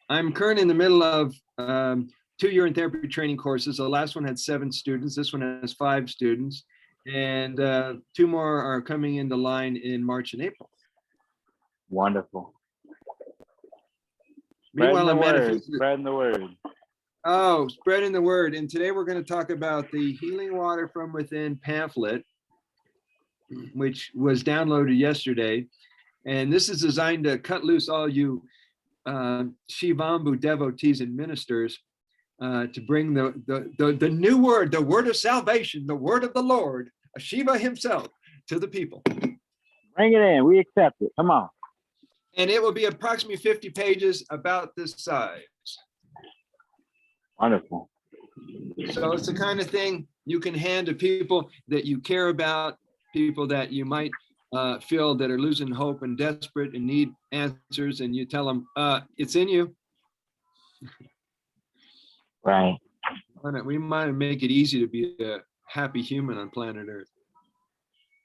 I'm currently in the middle of two urine therapy training courses. The last one had 7 students. This one has 5 students. And 2 more are coming into line in March and April. Wonderful. Meanwhile, I'm spreading the word. Oh, spreading the word. And today we're going to talk about the Healing Water from Within pamphlet, which was downloaded yesterday. And this is designed to cut loose all you Shivambu devotees and ministers to bring the new word, the word of salvation, the word of the Lord, Shiva himself, to the people. Bring it in. We accept it. Come on. And it will be approximately 50 pages, about this size. Wonderful. So it's the kind of thing you can hand to people that you care about, people that you might feel that are losing hope and desperate and need answers, and you tell them, it's in you. Right. We might make it easy to be a happy human on planet Earth.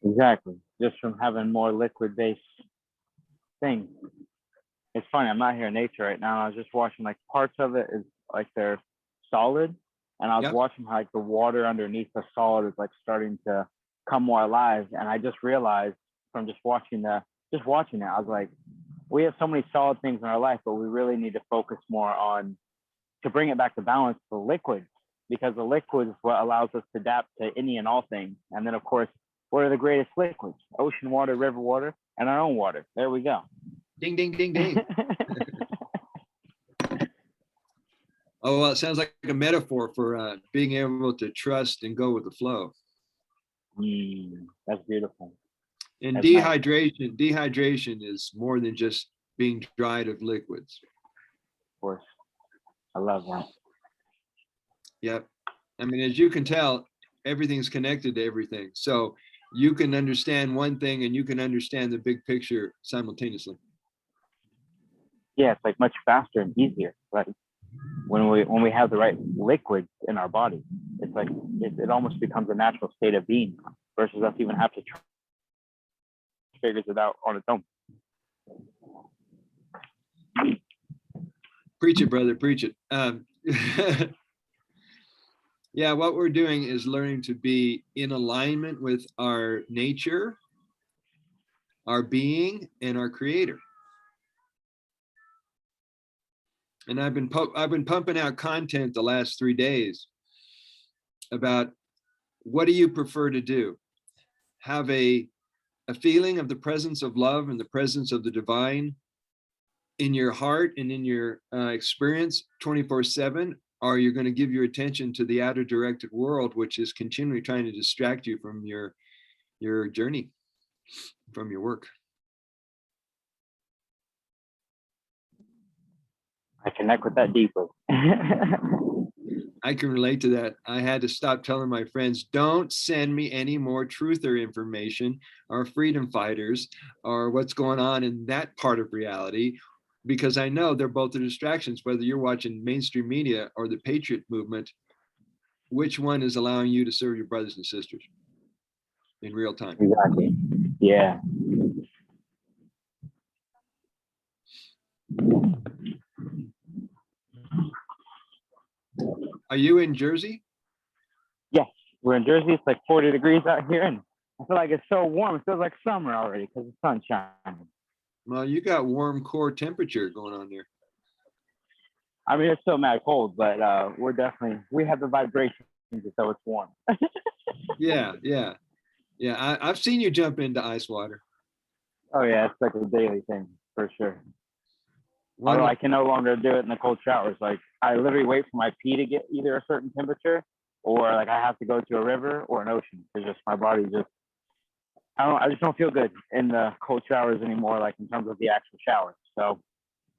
Exactly. Just from having more liquid-based things. It's funny, I'm not here in nature right now. I was just watching, like, parts of it is like they're solid, and I was watching how, like, the water underneath the solid is like starting to come more alive. And I just realized from just watching it, I was like, we have so many solid things in our life, but we really need to focus more on, to bring it back to balance, the liquids, because the liquid is what allows us to adapt to any and all things. And then, of course, what are the greatest liquids? Ocean water, river water, and our own water. There we go. Ding, ding, ding, ding. Oh, well, it sounds like a metaphor for being able to trust and go with the flow. That's beautiful. And that's dehydration is more than just being dried of liquids. Of course. I love that. Yep. I mean, as you can tell, everything's connected to everything. So you can understand one thing and you can understand the big picture simultaneously. Yeah, it's like much faster and easier. Like when we have the right liquids in our body, it's like it almost becomes a natural state of being versus us even have to figure it out on its own. Preach it, brother, preach it. Yeah, what we're doing is learning to be in alignment with our nature, our being, and our creator. And I've been pumping out content the last 3 days about what do you prefer to do? Have a feeling of the presence of love and the presence of the divine in your heart and in your experience 24/7, or you're going to give your attention to the outer directed world, which is continually trying to distract you from your journey, from your work. I connect with that deeply. I can relate to that. I had to stop telling my friends, don't send me any more truther information or freedom fighters or what's going on in that part of reality, because I know they're both the distractions, whether you're watching mainstream media or the patriot movement, which one is allowing you to serve your brothers and sisters in real time? Exactly. Yeah. Are you in Jersey? Yes, we're in Jersey. It's like 40 degrees out here, and I feel like it's so warm. It feels like summer already because the sun's shining. Well, you got warm core temperature going on there. I mean, it's still mad cold, but we have the vibrations, so it's warm. Yeah. I've seen you jump into ice water. Oh yeah, it's like a daily thing for sure. Although I can no longer do it in the cold showers. Like I literally wait for my pee to get either a certain temperature, or like I have to go to a river or an ocean. It's just my body I just don't feel good in the cold showers anymore, like in terms of the actual showers. So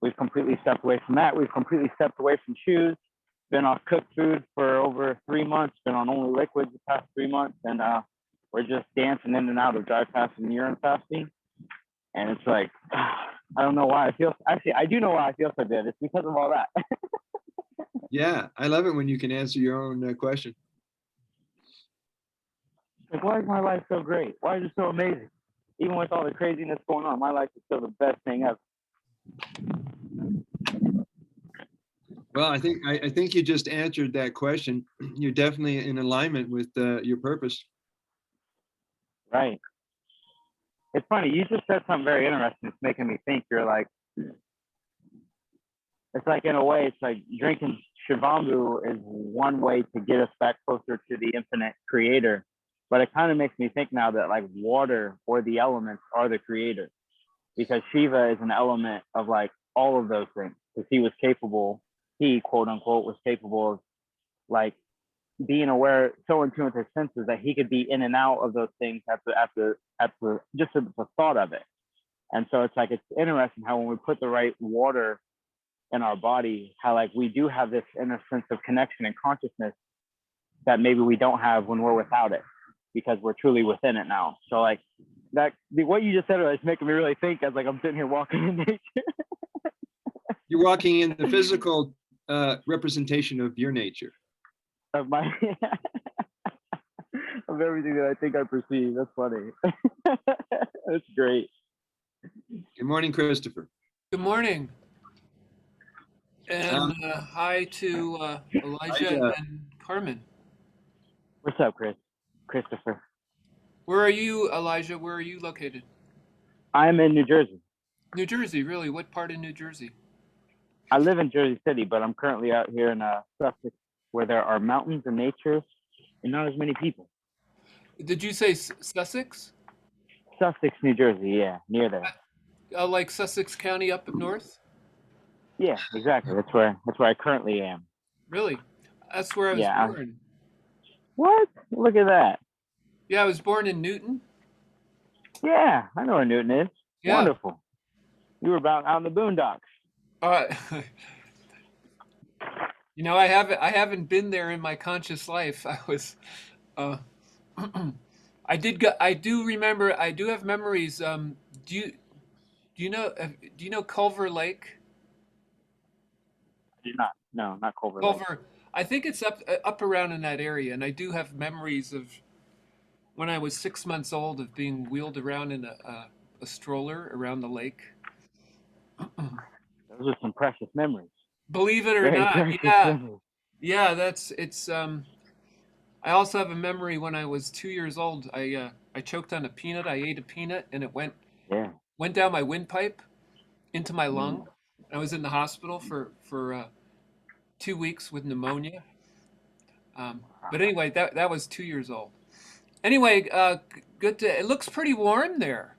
we've completely stepped away from that. We've completely stepped away from shoes, been off cooked food for over 3 months, been on only liquids the past 3 months, and we're just dancing in and out of dry fasting and urine fasting. And it's like, I don't know why I feel, actually, I do know why I feel so good. It's because of all that. Yeah, I love it when you can answer your own question. Like, why is my life so great? Why is it so amazing? Even with all the craziness going on, my life is still the best thing ever. Well, I think you just answered that question. You're definitely in alignment with your purpose. Right. It's funny. You just said something very interesting. It's making me think. You're like, it's like in a way, it's like drinking Shivambu is one way to get us back closer to the infinite creator. But it kind of makes me think now that like water or the elements are the creator, because Shiva is an element of like all of those things. Because he quote unquote was capable of like being aware, so in tune with his senses that he could be in and out of those things at the just the thought of it. And so it's like it's interesting how when we put the right water in our body, how like we do have this inner sense of connection and consciousness that maybe we don't have when we're without it, because we're truly within it now. So like that, what you just said is making me really think as like I'm sitting here walking in nature. You're walking in the physical representation of your nature. Of my of everything that I think I perceive. That's funny. That's great. Good morning, Christopher. Good morning. And hi to Elijah and Carmen. What's up, Christopher? Where are you, Elijah? Where are you located? I'm in New Jersey. New Jersey, really? What part of New Jersey? I live in Jersey City, but I'm currently out here in Sussex, where there are mountains and nature and not as many people. Did you say Sussex? Sussex, New Jersey, yeah, near there. Like Sussex County up north? Yeah, exactly. That's where I currently am. Really? That's where I was born. What? Look at that. Yeah, I was born in Newton. Yeah, I know where Newton is. Yeah. Wonderful. You were about out in the boondocks. You know, I haven't been there in my conscious life. I was, I do remember. I do have memories. Do you know Culver Lake? I do not. No, not Culver. Culver. I think it's up around in that area, and I do have memories of when I was 6 months old of being wheeled around in a stroller around the lake. Those are some precious memories. Believe it or Very not, precious memories. yeah. It's. I also have a memory when I was 2 years old. I choked on a peanut. I ate a peanut, and it went down my windpipe into my lung. I was in the hospital for 2 weeks with pneumonia. But anyway, that was 2 years old. Anyway, good to. It looks pretty warm there.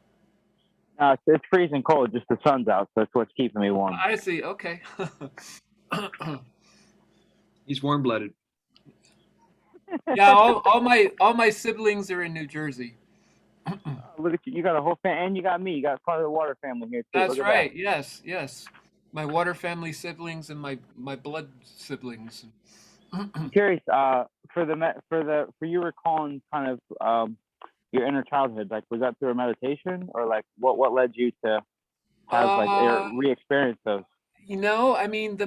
It's freezing cold. Just the sun's out, so that's what's keeping me warm. I see. Okay. He's warm-blooded. Yeah, all my siblings are in New Jersey. Look at you! You got a whole family, and you got me. You got part of the water family here too. That's right. That. Yes. My water family siblings and my blood siblings. I'm curious, for you recalling kind of your inner childhood, like was that through a meditation, or like what led you to have like re-experience those? You know, I mean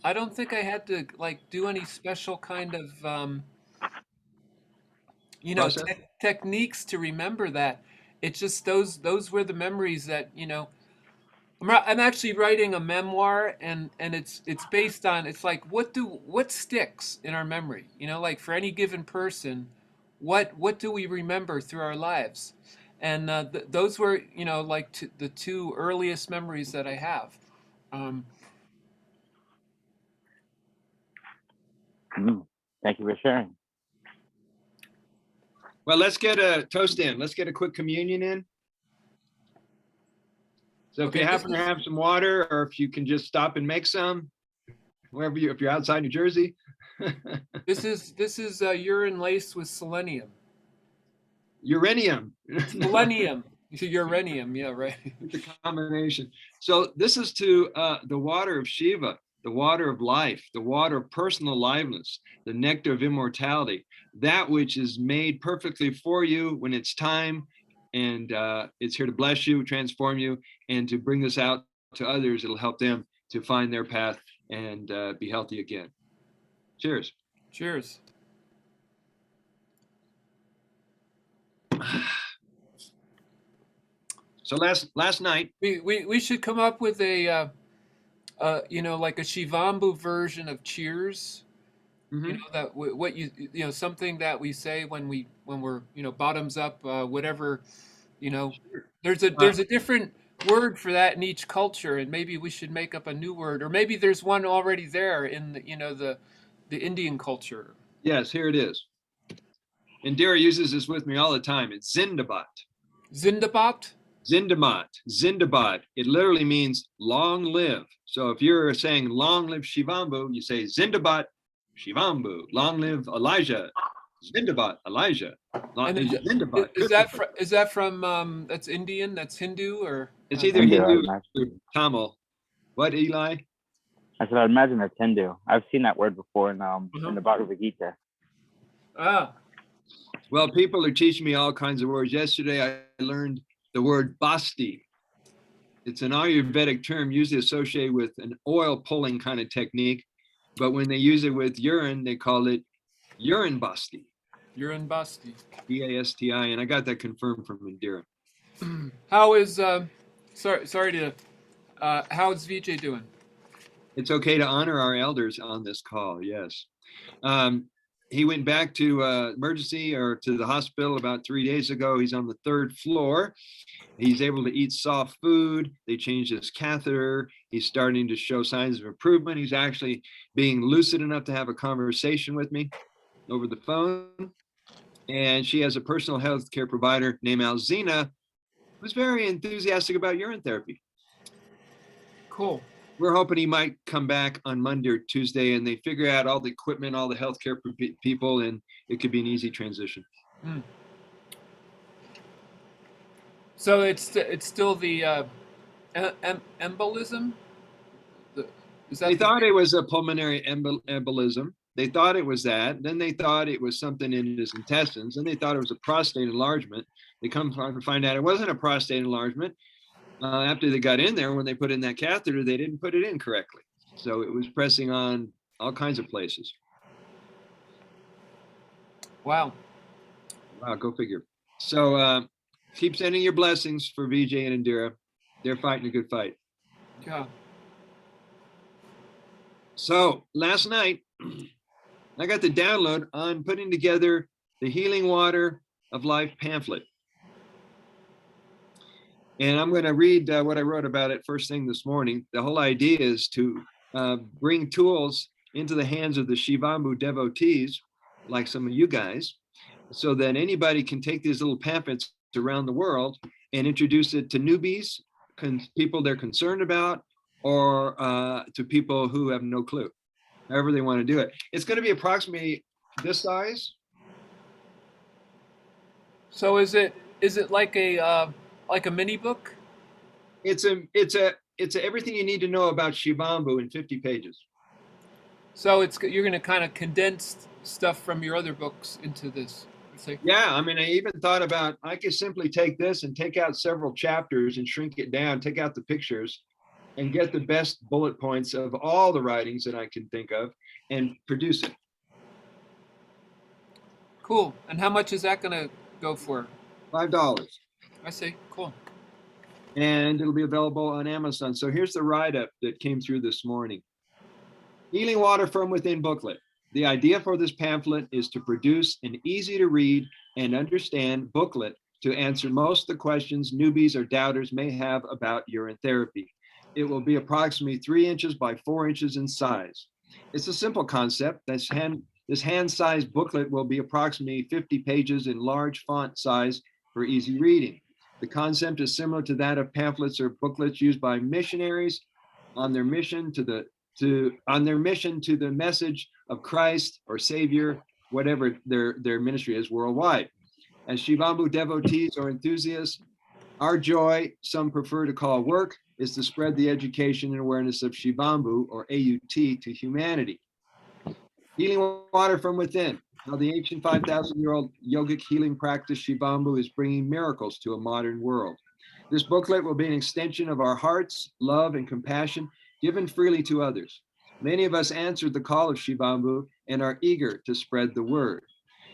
I don't think I had to like do any special kind of techniques to remember that. It's just those were the memories that, you know, I'm actually writing a memoir, and it's based on, it's like what sticks in our memory, you know, like for any given person, what do we remember through our lives, and those were, you know, like the two earliest memories that I have. Thank you for sharing. Well, let's get a toast in. Let's get a quick communion in. So if you happen to have some water, or if you can just stop and make some, if you're outside New Jersey. This is urine laced with selenium. Uranium. Selenium. Uranium, yeah, right. It's a combination. So this is to the water of Shiva, the water of life, the water of personal aliveness, the nectar of immortality, that which is made perfectly for you when it's time, and it's here to bless you, transform you, and to bring this out to others. It'll help them to find their path and be healthy again. Cheers. Cheers. So last night we should come up with a you know, like a Shivambu version of cheers. You Mhm. know that what you know, something that we say when we're, you know, bottoms up, whatever, you know. Sure. There's a different word for that in each culture, and maybe we should make up a new word, or maybe there's one already there in the, you know, the Indian culture. Yes, here it is. Indira uses this with me all the time. It's Zindabat. Zindabat. Zindabad. It literally means long live. So if you're saying long live Shivambu, you say Zindabat Shivambu. Long live Elijah. Zindabat Elijah. And Zindabat Christopher. is that from that's Indian, that's Hindu, or It's how either do Hindu, I Hindu or imagine. Tamil. What, Eli? I said, I imagine it's Hindu. I've seen that word before in Uh-huh. the Bhagavad Gita. Ah, Well, people are teaching me all kinds of words. Yesterday, I learned the word basti. It's an Ayurvedic term usually associated with an oil pulling kind of technique. But when they use it with urine, they call it urine basti. urine basti. B-A-S-T-I. And I got that confirmed from Indira. How is sorry to how's Vijay doing? It's okay to honor our elders on this call. Yes. Um, he went back to emergency or to the hospital about 3 days ago. He's on the 3rd floor. He's able to eat soft food. They changed his catheter. He's starting to show signs of improvement. He's actually being lucid enough to have a conversation with me over the phone. And she has a personal health care provider named Alzina, who's very enthusiastic about urine therapy. Cool. We're hoping he might come back on Monday or Tuesday and they figure out all the equipment, all the healthcare people, and it could be an easy transition. Mm. So it's still the embolism. Is that They thought it was a pulmonary embolism. They thought it was that. Then they thought it was something in his intestines. Then they thought it was a prostate enlargement. They come to find out it wasn't a prostate enlargement. After they got in there, when they put in that catheter, they didn't put it in correctly. So it was pressing on all kinds of places. Wow. Wow, go figure. So keep sending your blessings for Vijay and Indira. They're fighting a good fight. Yeah. So last night, I got the download on putting together the Healing Water of Life pamphlet. And I'm going to read what I wrote about it first thing this morning. The whole idea is to bring tools into the hands of the Shivambu devotees, like some of you guys, so that anybody can take these little pamphlets around the world and introduce it to newbies, people they're concerned about, or to people who have no clue, however they want to do it. It's going to be approximately this size. So is it like a mini book? It's everything you need to know about Shivambu in 50 pages. So you're going to kind of condense stuff from your other books into this. Yeah, I mean, I even thought about, I could simply take this and take out several chapters and shrink it down, take out the pictures and get the best bullet points of all the writings that I can think of and produce it. Cool. And how much is that going to go for? $5. I see. Cool. And it'll be available on Amazon. So here's the write-up that came through this morning. Healing Water from Within booklet. The idea for this pamphlet is to produce an easy to read and understand booklet to answer most of the questions newbies or doubters may have about urine therapy. It will be approximately 3 inches by 4 inches in size. It's a simple concept. This hand-sized booklet will be approximately 50 pages in large font size for easy reading. The concept is similar to that of pamphlets or booklets used by missionaries on their mission to the message of Christ or Savior, whatever their ministry is worldwide. As Shivambu devotees or enthusiasts, our joy, some prefer to call work, is to spread the education and awareness of Shivambu or AUT to humanity. Healing Water from Within, how the ancient 5,000-year-old yogic healing practice Shivambu is bringing miracles to a modern world. This booklet will be an extension of our hearts, love, and compassion given freely to others. Many of us answered the call of Shivambu and are eager to spread the word.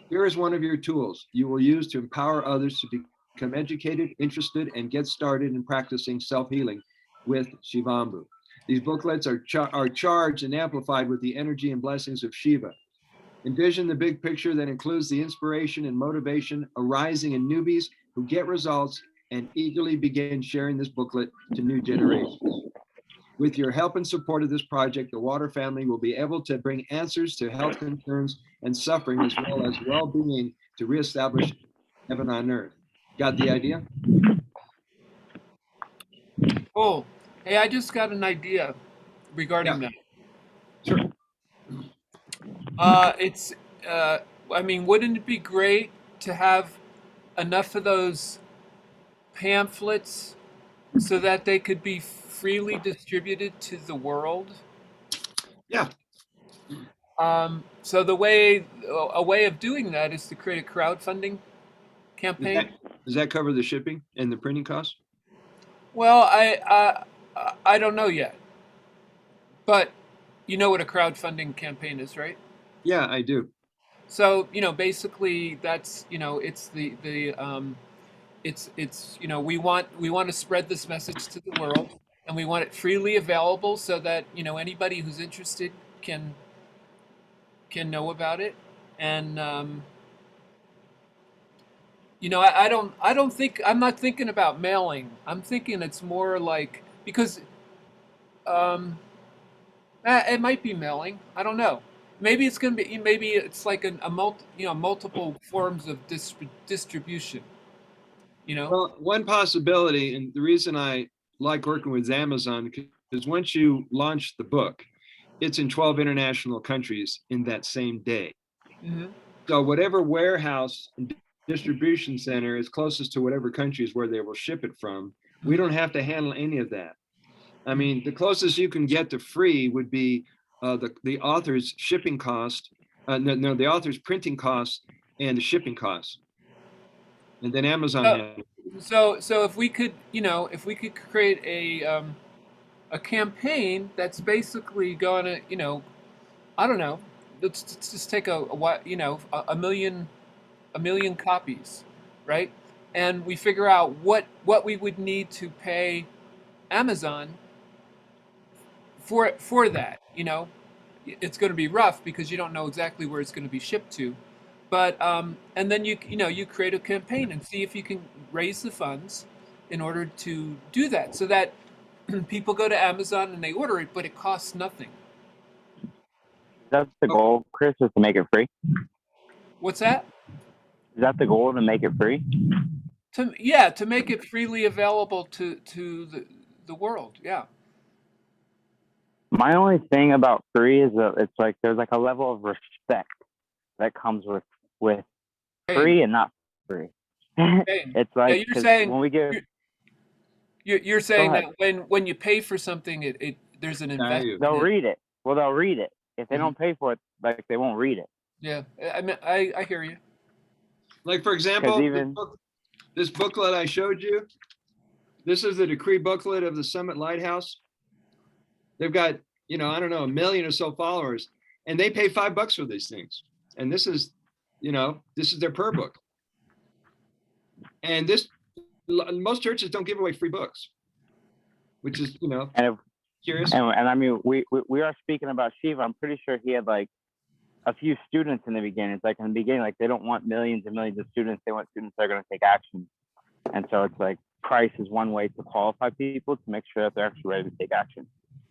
Here is one of your tools you will use to empower others to become educated, interested, and get started in practicing self-healing with Shivambu. These booklets are charged and amplified with the energy and blessings of Shiva. Envision the big picture that includes the inspiration and motivation arising in newbies who get results and eagerly begin sharing this booklet to new generations. With your help and support of this project, the Water family will be able to bring answers to health concerns and suffering, as well as well-being, to reestablish heaven on earth. Got the idea? Oh, hey, I just got an idea regarding Yeah. that. Sure. It's, I mean, wouldn't it be great to have enough of those pamphlets so that they could be freely distributed to the world? Yeah. So a way of doing that is to create a crowdfunding campaign. Does that cover the shipping and the printing costs? Well, I don't know yet, but you know what a crowdfunding campaign is, right? Yeah, I do. So basically, that's it's it's we want to spread this message to the world, and we want it freely available so that anybody who's interested can know about it. And I don't think I'm not thinking about mailing. I'm thinking it's more like because it might be mailing. I don't know. Maybe it's gonna be. Maybe it's like multiple forms of distribution. Well, one possibility, and the reason I like working with Amazon, is once you launch the book, it's in 12 international countries in that same day. Mm-hmm. So whatever warehouse and distribution center is closest to whatever countries where they will ship it from, we don't have to handle any of that. I mean, the closest you can get to free would be the author's shipping cost, no, the author's printing costs and the shipping costs. And then Amazon has. So if we could, create a campaign that's basically going to, I don't know, let's just take a million copies, right? And we figure out what we would need to pay Amazon for that. It's going to be rough because you don't know exactly where it's going to be shipped to, but and then you create a campaign and see if you can raise the funds in order to do that, so that people go to Amazon and they order it, but it costs nothing. That's the goal, Chris, is to make it free. What's that? Is that the goal, to make it free? To make it freely available to the world. Yeah. My only thing about free is that it's like there's like a level of respect that comes with free and not free. It's like you're saying when we give you're saying that when you pay for something, it there's an investment. They'll read it. Well, they'll read it. If they don't pay for it, like they won't read it. Yeah, I mean, I hear you. Like, for example, this booklet I showed you, this is the decree booklet of the Summit Lighthouse. They've got, I don't know, 1 million or so followers, and they pay $5 for these things. And this is their per book. And most churches don't give away free books, which is, curious. And I mean, we are speaking about Shiva. I'm pretty sure he had like a few students in the beginning. It's like in the beginning, like they don't want millions and millions of students. They want students that are going to take action. And so it's like price is one way to qualify people to make sure that they're actually ready to take action.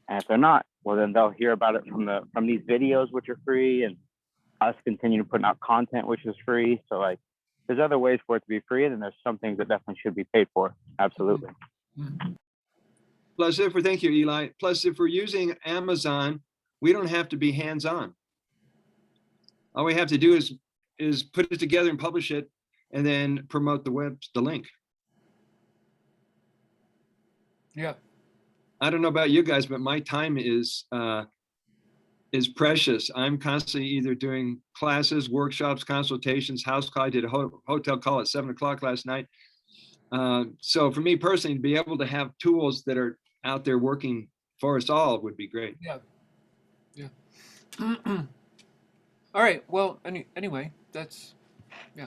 And if they're not, well, then they'll hear about it from these videos, which are free, and us continue to put out content, which is free. So like, there's other ways for it to be free, and there's some things that definitely should be paid for. Absolutely. Plus, thank you, Eli. Plus, if we're using Amazon, we don't have to be hands-on. All we have to do is put it together and publish it, and then promote the link. Yeah. I don't know about you guys, but my time is precious. I'm constantly either doing classes, workshops, consultations, house call. I did a hotel call at 7:00 last night. So for me personally, to be able to have tools that are out there working for us all would be great. Yeah. Yeah. All right. Well, anyway, that's, yeah.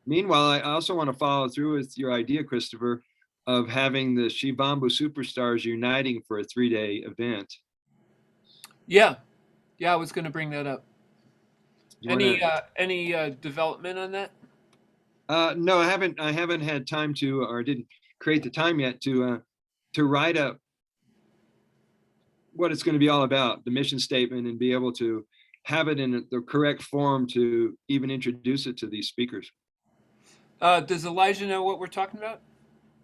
Meanwhile, I also want to follow through with your idea, Christopher, of having the Shivambu superstars uniting for a 3-day event. Yeah, I was going to bring that up. You Any wanna, development on that? no, I haven't had time to, or didn't create the time yet to write up what it's going to be all about, the mission statement, and be able to have it in the correct form to even introduce it to these speakers. Does Elijah know what we're talking about?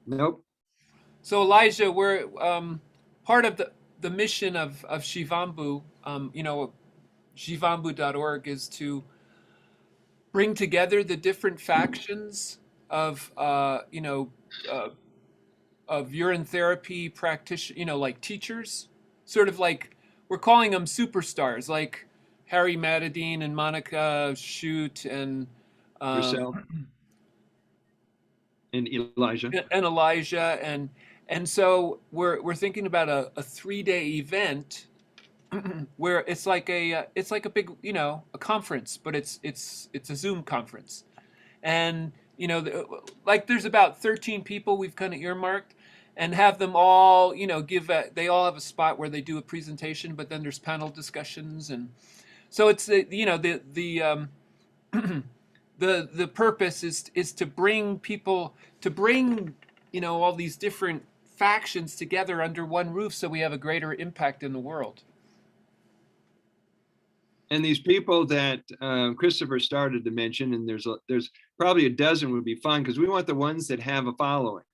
Nope. So Elijah, we're part of the mission of Shivambu. Shivambu.org is to bring together the different factions of of urine therapy practitioners, like teachers, sort of like we're calling them superstars, like Harry Matadine and Monica Shute and Yourself and Elijah. and Elijah and so we're thinking about a 3-day event where it's like a big a conference, but it's a Zoom conference, and like there's about 13 people we've kind of earmarked, and have them all they all have a spot where they do a presentation, but then there's panel discussions, and so it's the purpose is to bring people, to bring all these different factions together under one roof, so we have a greater impact in the world. And these people that Christopher started to mention, and there's probably a dozen would be fine, because we want the ones that have a following.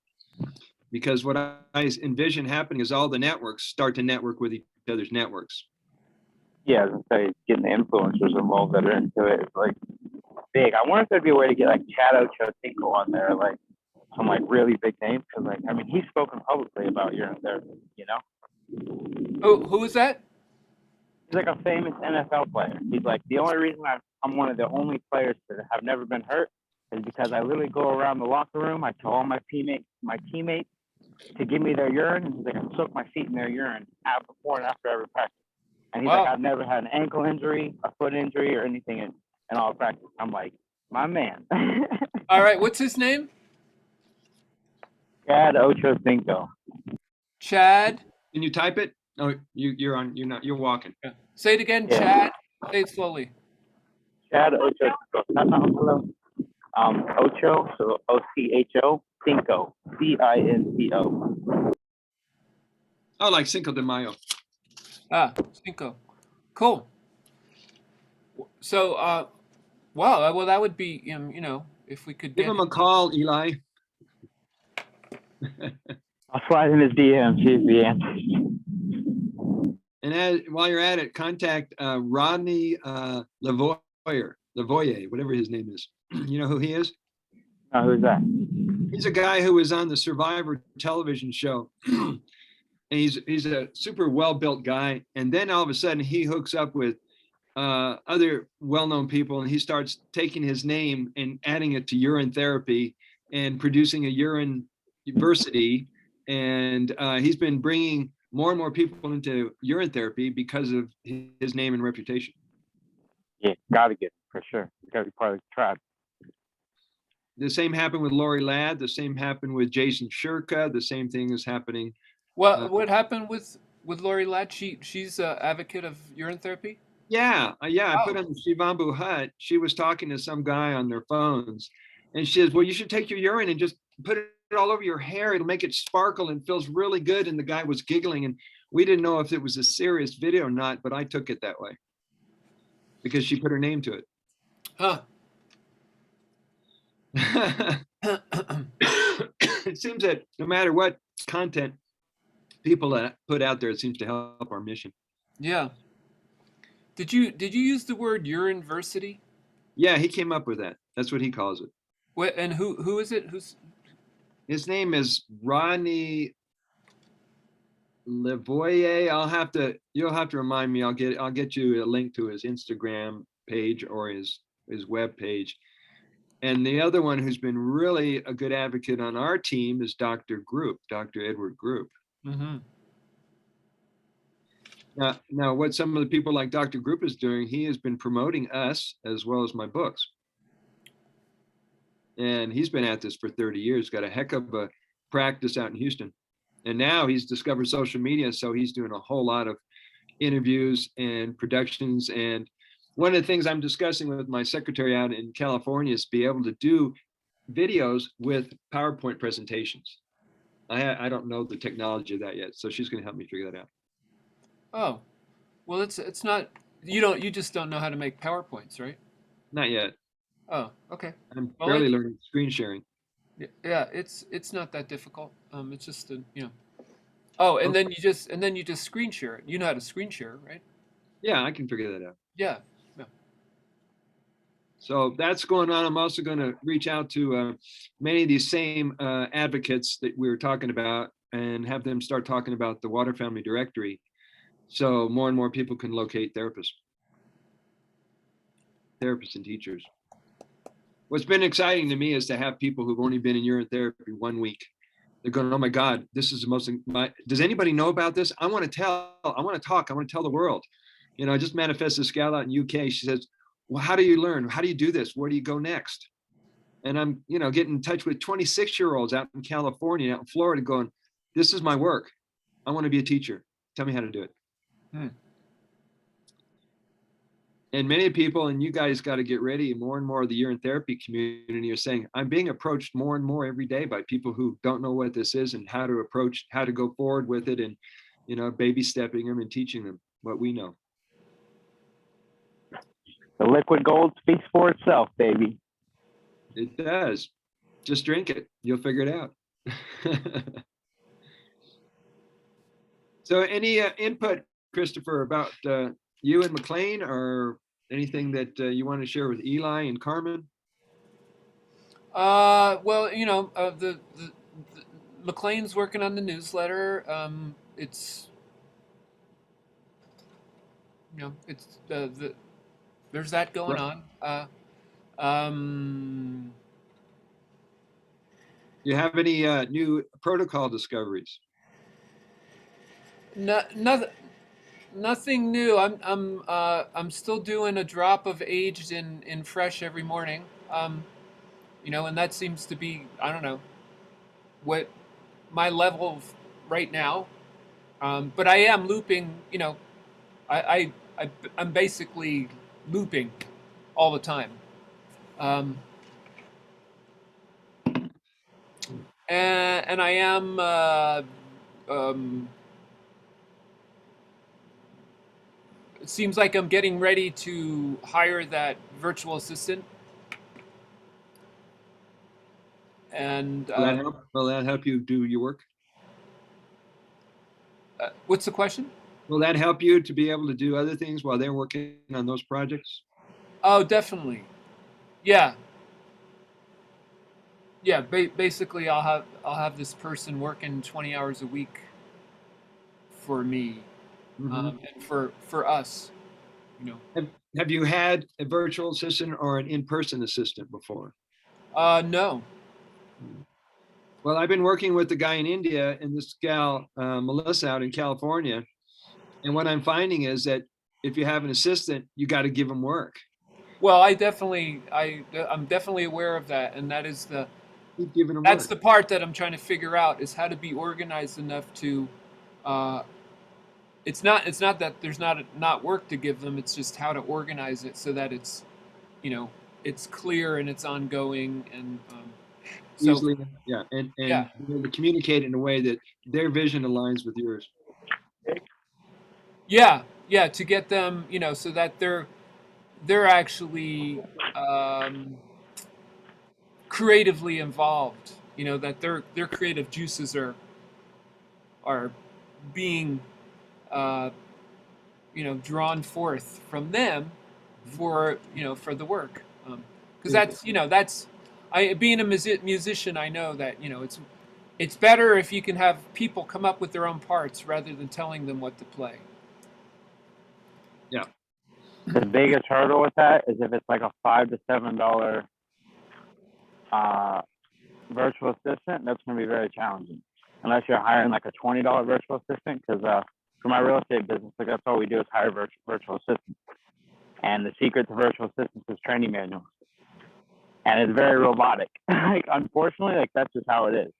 Because what I envision happening is all the networks start to network with each other's networks. Yeah, I was gonna say, getting the influencers involved that are into it is like big. I wonder if there'd be a way to get like Chad Ochocinco on there, like some like really big names, because like, I mean, he's spoken publicly about urine therapy, Oh, who is that? He's like a famous NFL player. He's like, the only reason I'm one of the only players that have never been hurt is because I literally go around the locker room. I tell all my teammates to give me their urine, and he's like, I soak my feet in their urine before and after every practice. And he's like, I've never had an ankle injury, a foot injury, or anything in all practice. I'm like, my man. All right, what's his name? Chad Ochocinco. Chad. Can you type it? Oh, you're walking. Yeah. Say it again, Yeah. Chad. Say it slowly. Chad Ochocinco. Ocho, so Ocho, Cinco, Cinco. Oh, like Cinco de Mayo. Cinco. Cool. So, wow. Well, that would be, if we could Give him a call, Eli. I'll slide in his DM, see if he answers. And while you're at it, contact Rodney Lavoyer, whatever his name is. You know who he is? Who's that? He's a guy who was on the Survivor television show. And he's a super well-built guy. And then all of a sudden he hooks up with other well-known people, and he starts taking his name and adding it to urine therapy and producing a urine university. And he's been bringing more and more people into urine therapy because of his name and reputation. Yeah, gotta get it, for sure. It's gotta be part of the tribe. The same happened with Lori Ladd. The same happened with Jason Shurka. The same thing is happening. What happened with Lori Ladd? She's an advocate of urine therapy? Yeah. I put on the Shivambu Hut. She was talking to some guy on their phones, and she says, well, you should take your urine and just put it all over your hair. It'll make it sparkle and feels really good. And the guy was giggling, and we didn't know if it was a serious video or not, but I took it that way because she put her name to it. Huh. It seems that no matter what content people put out there, it seems to help our mission. Yeah. Did you use the word urine-versity? Yeah, he came up with that. That's what he calls it. What, and who is it? His name is Rodney Lavoyer. You'll have to remind me. I'll get you a link to his Instagram page or his web page. And the other one who's been really a good advocate on our team is Dr. Edward Group. Mm-hmm. Now, what some of the people like Dr. Group is doing, he has been promoting us as well as my books. And he's been at this for 30 years, got a heck of a practice out in Houston. And now he's discovered social media, so he's doing a whole lot of interviews and productions. And one of the things I'm discussing with my secretary out in California is be able to do videos with PowerPoint presentations. I don't know the technology of that yet, so she's going to help me figure that out. Oh, well, it's not, you just don't know how to make PowerPoints, right? Not yet. Oh, okay. I'm Well, barely learning screen sharing. Yeah, it's not that difficult. It's just Oh, and Okay. then you just screen share it. You know how to screen share, right? Yeah, I can figure that out. Yeah. Yeah. So that's going on. I'm also going to reach out to many of these same advocates that we were talking about and have them start talking about the Water Family Directory, so more and more people can locate therapists and teachers. What's been exciting to me is to have people who've only been in urine therapy 1 week. They're going, oh my God, this is the most, does anybody know about this? I want to tell, I want to talk, I want to tell the world. I just manifested this gal out in UK. She says, well, how do you learn? How do you do this? Where do you go next? And I'm, getting in touch with 26-year-olds out in California, out in Florida, going, this is my work. I want to be a teacher. Tell me how to do it. And many people, and you guys got to get ready, more and more of the urine therapy community are saying, I'm being approached more and more every day by people who don't know what this is and how to go forward with it, and, baby stepping them and teaching them what we know. The liquid gold speaks for itself, baby. It does. Just drink it. You'll figure it out. So any input, Christopher, about you and McLean, or anything that you want to share with Eli and Carmen? Well, the McLean's working on the newsletter. It's it's there's that going on. You have any new protocol discoveries? Nothing new. I'm still doing a drop of aged in fresh every morning. And that seems to be, I don't know, what my level of right now. But I am looping. I'm basically looping all the time. And I am it seems like I'm getting ready to hire that virtual assistant. And will that help you do your work? What's the question? Will that help you to be able to do other things while they're working on those projects? Oh, definitely. Yeah. Yeah. Basically, I'll have this person working 20 hours a week for me, and for us. Have you had a virtual assistant or an in-person assistant before? No. Well, I've been working with the guy in India and this gal, Melissa, out in California. And what I'm finding is that if you have an assistant, you got to give them work. Well, I'm definitely aware of that. And that is Keep giving them that's work. the part that I'm trying to figure out, is how to be organized enough to, it's not that there's not work to give them. It's just how to organize it so that it's, it's clear and it's ongoing, and so easily, yeah, and yeah. be able to communicate in a way that their vision aligns with yours. Yeah, to get them, so that they're actually creatively involved. That their creative juices are being drawn forth from them for for the work, because that's being a musician. I know that it's better if you can have people come up with their own parts rather than telling them what to play. Yeah. The biggest hurdle with that is if it's like a $5 to $7 virtual assistant. That's going to be very challenging unless you're hiring like a $20 virtual assistant. Because for my real estate business, like that's all we do is hire virtual assistants. And the secret to virtual assistants is training manuals, and it's very robotic. Like, unfortunately, like that's just how it is.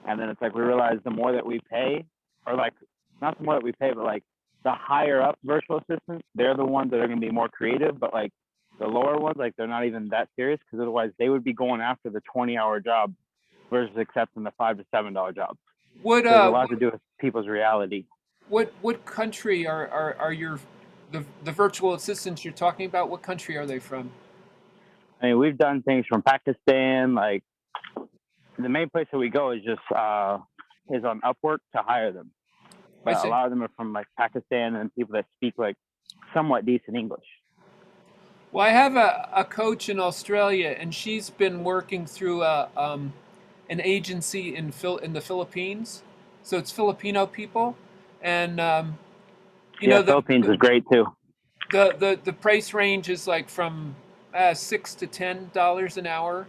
And then it's like we realize the more that we pay, or like not the more that we pay, but like the higher up virtual assistants, they're the ones that are going to be more creative. But like the lower ones, like they're not even that serious, because otherwise they would be going after the 20-hour job versus accepting the $5 to $7 jobs. What There's a lot to do with people's reality. what country are your the virtual assistants you're talking about? What country are they from? I mean, we've done things from Pakistan. Like the main place that we go is just is on Upwork to hire them. But a lot of them are from like Pakistan and people that speak like somewhat decent English. Well, I have a coach in Australia, and she's been working through an agency in the Philippines. So it's Filipino people, and you know Philippines is great too. The price range is like from $6 to $10 an hour,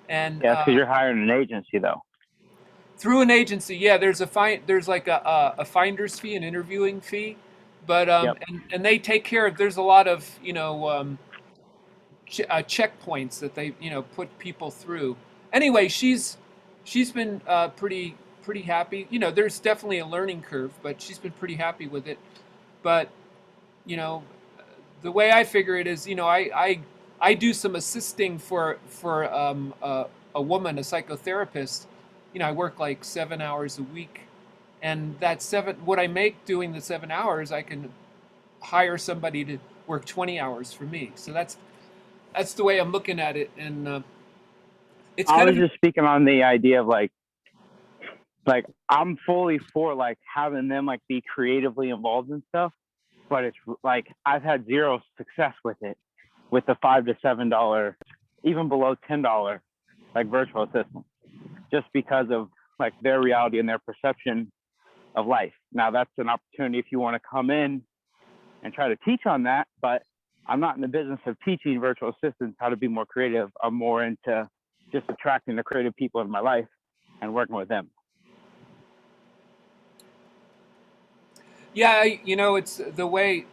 and because you're hiring an agency though. Through an agency, yeah. There's like a finder's fee, an interviewing fee, but and they take care of. There's a lot of checkpoints that they put people through. Anyway, she's been pretty happy. There's definitely a learning curve, but she's been pretty happy with it. But the way I figure it is, I do some assisting for a woman, a psychotherapist. I work like 7 hours a week, and what I make doing the 7 hours, I can hire somebody to work 20 hours for me. So that's the way I'm looking at it, and it's kind of just speaking on the idea of like I'm fully for like having them like be creatively involved in stuff, but it's like I've had zero success with it, with the $5 to $7, even below $10 like virtual assistants, just because of like their reality and their perception of life. Now that's an opportunity if you want to come in and try to teach on that, but I'm not in the business of teaching virtual assistants how to be more creative. I'm more into just attracting the creative people in my life and working with them. Yeah, it's the way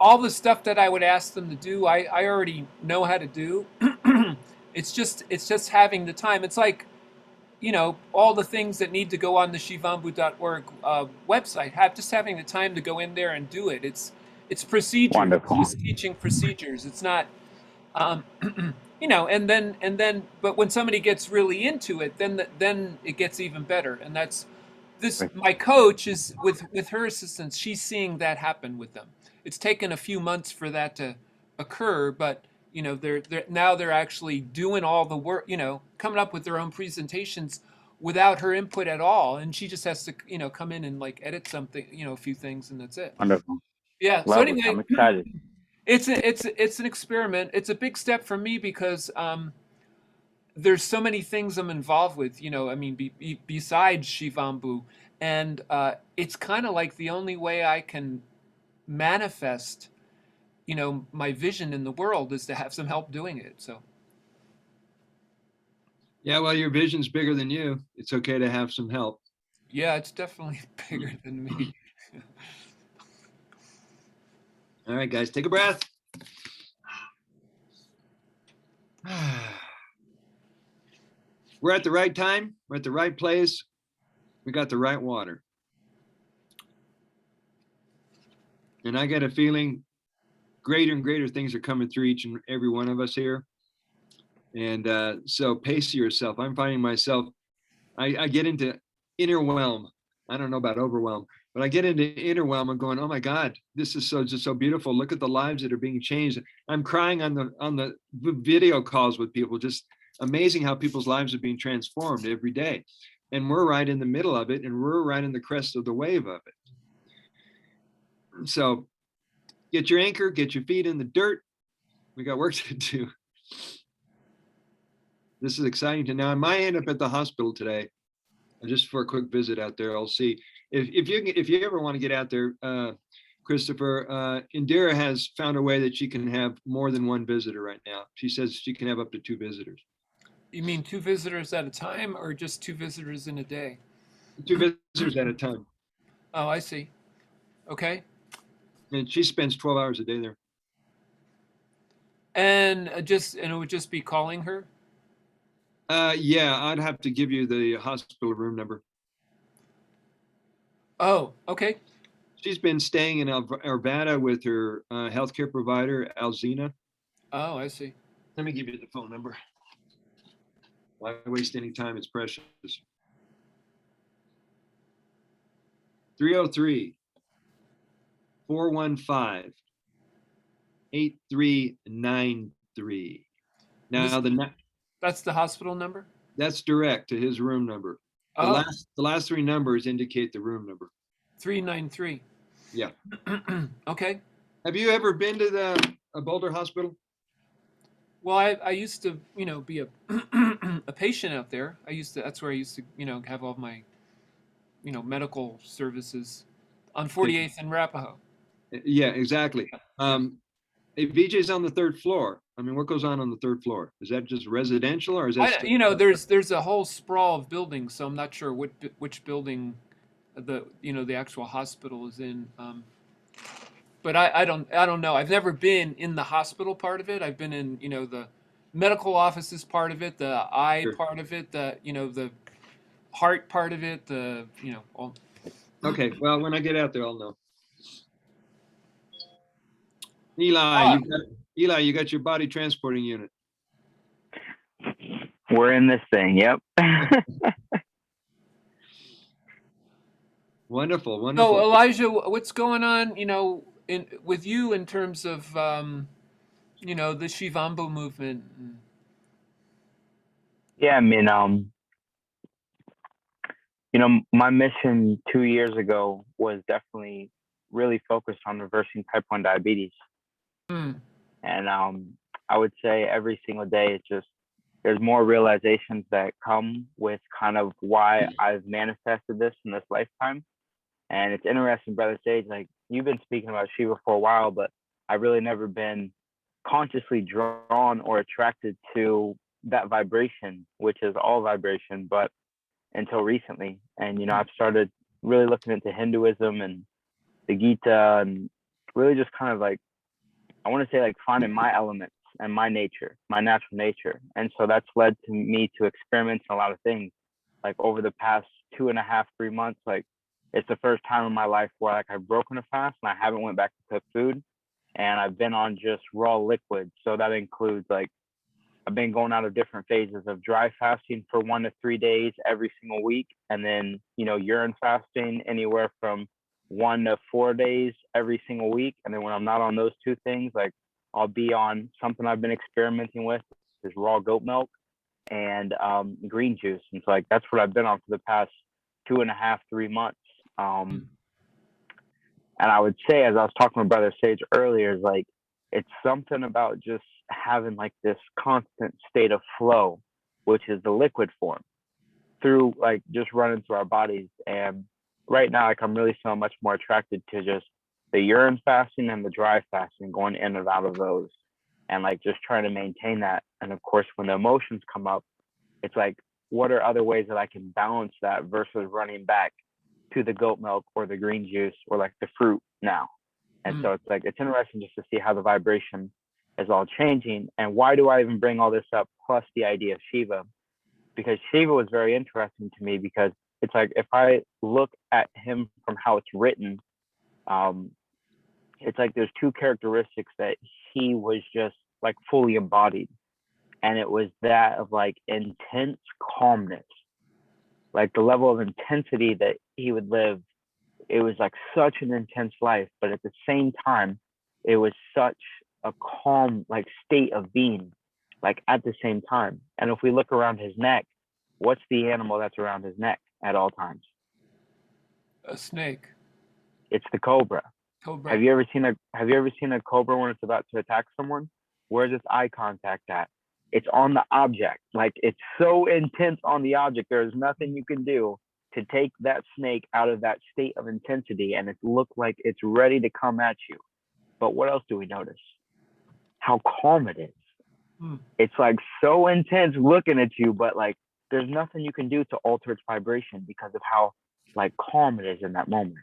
all the stuff that I would ask them to do, I already know how to do. It's just having the time. It's like, all the things that need to go on the shivambu.org website, having the time to go in there and do it. It's procedures. Wonderful. It's teaching procedures. It's not, and then, but when somebody gets really into it, then it gets even better. And that's this. My coach is with her assistants. She's seeing that happen with them. It's taken a few months for that to occur, but they're actually doing all the work, coming up with their own presentations without her input at all, and she just has to come in and like edit something, a few things, and that's it. Wonderful. Yeah. Love So anyway, I'm excited. It's an experiment. It's a big step for me because there's so many things I'm involved with, besides Shivambu, and it's kind of like the only way I can manifest my vision in the world is to have some help doing it. So yeah, well, your vision's bigger than you. It's okay to have some help. Yeah, it's definitely bigger than me. All right, guys, take a breath. We're at the right time. We're at the right place. We got the right water. And I get a feeling greater and greater things are coming through each and every one of us here. And so pace yourself. I'm finding myself, I get into inner whelm. I don't know about overwhelm, but I get into inner whelm and going, oh my God, this is just so beautiful. Look at the lives that are being changed. I'm crying on the video calls with people. Just amazing how people's lives are being transformed every day. And we're right in the middle of it, and we're right in the crest of the wave of it. So get your anchor, get your feet in the dirt. We got work to do. This is exciting to now. I might end up at the hospital today, just for a quick visit out there. I'll see if you ever want to get out there, Christopher. Indira has found a way that she can have more than one visitor right now. She says she can have up to 2 visitors. You mean 2 visitors at a time, or just 2 visitors in a day? 2 visitors at a time. Oh, I see. Okay. And she spends 12 hours a day there. And it would just be calling her? Yeah, I'd have to give you the hospital room number. Oh, okay. She's been staying in Arvada with her healthcare provider, Alzina. Oh, I see. Let me give you the phone number. Why waste any time? It's precious. 303 415 8393. Now That's the hospital number? that's direct to his room number. Oh, The last three numbers indicate the room number. 393. Yeah. Okay. Have you ever been to the Boulder Hospital? Well, I used to, be a a patient out there. That's where I used to, have all my, medical services on 48th and Arapahoe. Yeah, exactly. Yeah. VJ's on the third floor. I mean, what goes on the third floor? Is that just residential or is that still? There's a whole sprawl of buildings, so I'm not sure which building the actual hospital is in. But I don't know. I've never been in the hospital part of it. I've been in the medical offices part of it, the eye Sure. part of it, the heart part of it, all. Okay, well, when I get out there, I'll know. Eli, you got your body transporting unit. We're in this thing. Yep. Wonderful, wonderful. So Elijah, what's going on? With you in terms of the Shivambu movement. Yeah, I mean, my mission 2 years ago was definitely really focused on reversing type 1 diabetes. And I would say every single day, it's just, there's more realizations that come with kind of why I've manifested this in this lifetime. And it's interesting, Brother Sage, like you've been speaking about Shiva for a while, but I've really never been consciously drawn or attracted to that vibration, which is all vibration, but until recently. And, I've started really looking into Hinduism and the Gita and really just kind of like, I want to say like finding my elements and my nature, my natural nature. And so that's led to me to experiment in a lot of things. Like over the past 2.5, 3 months, like it's the first time in my life where like I've broken a fast and I haven't went back to cook food. And I've been on just raw liquids. So that includes like, I've been going out of different phases of dry fasting for 1 to 3 days every single week. And then, urine fasting anywhere from 1 to 4 days every single week. And then when I'm not on those two things, like I'll be on something I've been experimenting with is raw goat milk and green juice. And so like, that's what I've been on for the past 2.5, 3 months. And I would say, as I was talking with Brother Sage earlier, is like, it's something about just having like this constant state of flow, which is the liquid form through like just running through our bodies. And right now, like I'm really so much more attracted to just the urine fasting and the dry fasting, going in and out of those and like just trying to maintain that. And of course, when the emotions come up, it's like, what are other ways that I can balance that versus running back to the goat milk or the green juice or like the fruit now. And so it's like, it's interesting just to see how the vibration is all changing. And why do I even bring all this up? Plus the idea of Shiva, because Shiva was very interesting to me because it's like, if I look at him from how it's written, it's like there's two characteristics that he was just like fully embodied. And it was that of like intense calmness, like the level of intensity that he would live. It was like such an intense life, but at the same time, it was such a calm like state of being, like at the same time. And if we look around his neck, what's the animal that's around his neck at all times? A snake. It's the cobra. Cobra. Have you ever seen a cobra when it's about to attack someone? Where's its eye contact at? It's on the object. Like it's so intense on the object. There's nothing you can do to take that snake out of that state of intensity, and it looks like it's ready to come at you. But what else do we notice? How calm it is. It's like so intense looking at you, but like there's nothing you can do to alter its vibration because of how like calm it is in that moment.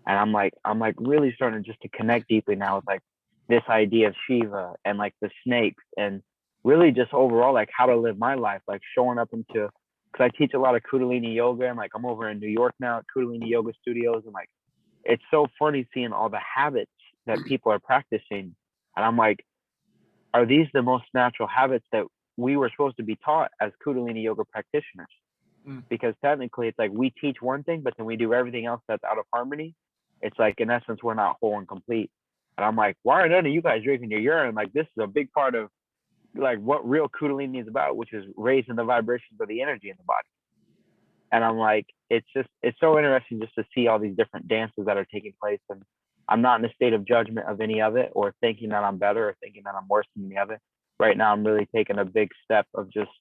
And I'm like really starting just to connect deeply now with like this idea of Shiva and like the snakes and really just overall like how to live my life, like showing up into, because I teach a lot of Kundalini yoga, and like I'm over in New York now at Kundalini yoga studios, and like it's so funny seeing all the habits that people are practicing, and I'm like, are these the most natural habits that we were supposed to be taught as Kundalini yoga practitioners? Because technically it's like we teach one thing, but then we do everything else that's out of harmony. It's like, in essence, we're not whole and complete. And I'm like, why are none of you guys drinking your urine? Like, this is a big part of like what real Kundalini is about, which is raising the vibrations of the energy in the body. And I'm like, it's so interesting just to see all these different dances that are taking place. And I'm not in a state of judgment of any of it, or thinking that I'm better or thinking that I'm worse than any of it. Right now, I'm really taking a big step of just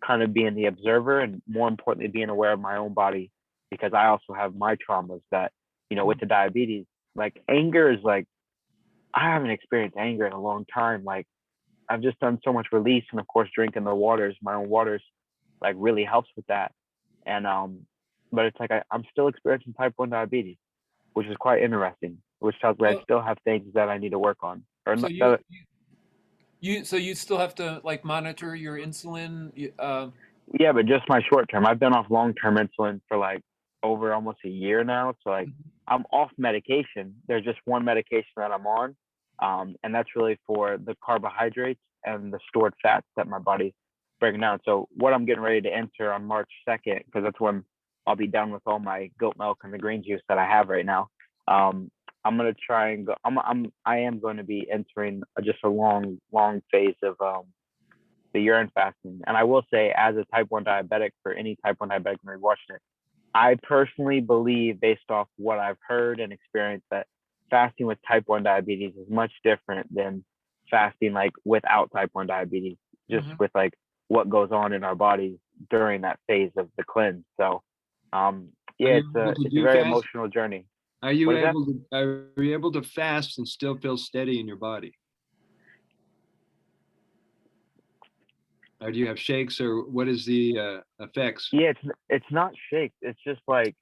kind of being the observer, and more importantly, being aware of my own body, because I also have my traumas that, you know, with the diabetes, like anger is like, I haven't experienced anger in a long time. Like I've just done so much release, and of course, drinking the waters, my own waters, like really helps with that. And but it's like I'm still experiencing type 1 diabetes, which is quite interesting, which tells me I still have things that I need to work on. Or so not, you still have to like monitor your insulin. Yeah, but just my short term. I've been off long term insulin for like over almost a year now. So like I'm off medication. There's just one medication that I'm on, and that's really for the carbohydrates and the stored fats that my body's breaking down. So what I'm getting ready to enter on March 2nd, because that's when I'll be done with all my goat milk and the green juice that I have right now. I'm gonna try and go. I am going to be entering just a long phase of the urine fasting. And I will say, as a type 1 diabetic, for any type 1 diabetic who's watching it, I personally believe, based off what I've heard and experienced, that fasting with type 1 diabetes is much different than fasting like without type 1 diabetes, just with like what goes on in our bodies during that phase of the cleanse. So yeah, it's a very emotional journey. Are you able to fast and still feel steady in your body? Or do you have shakes, or what is the effects? Yeah, it's not shakes. It's just like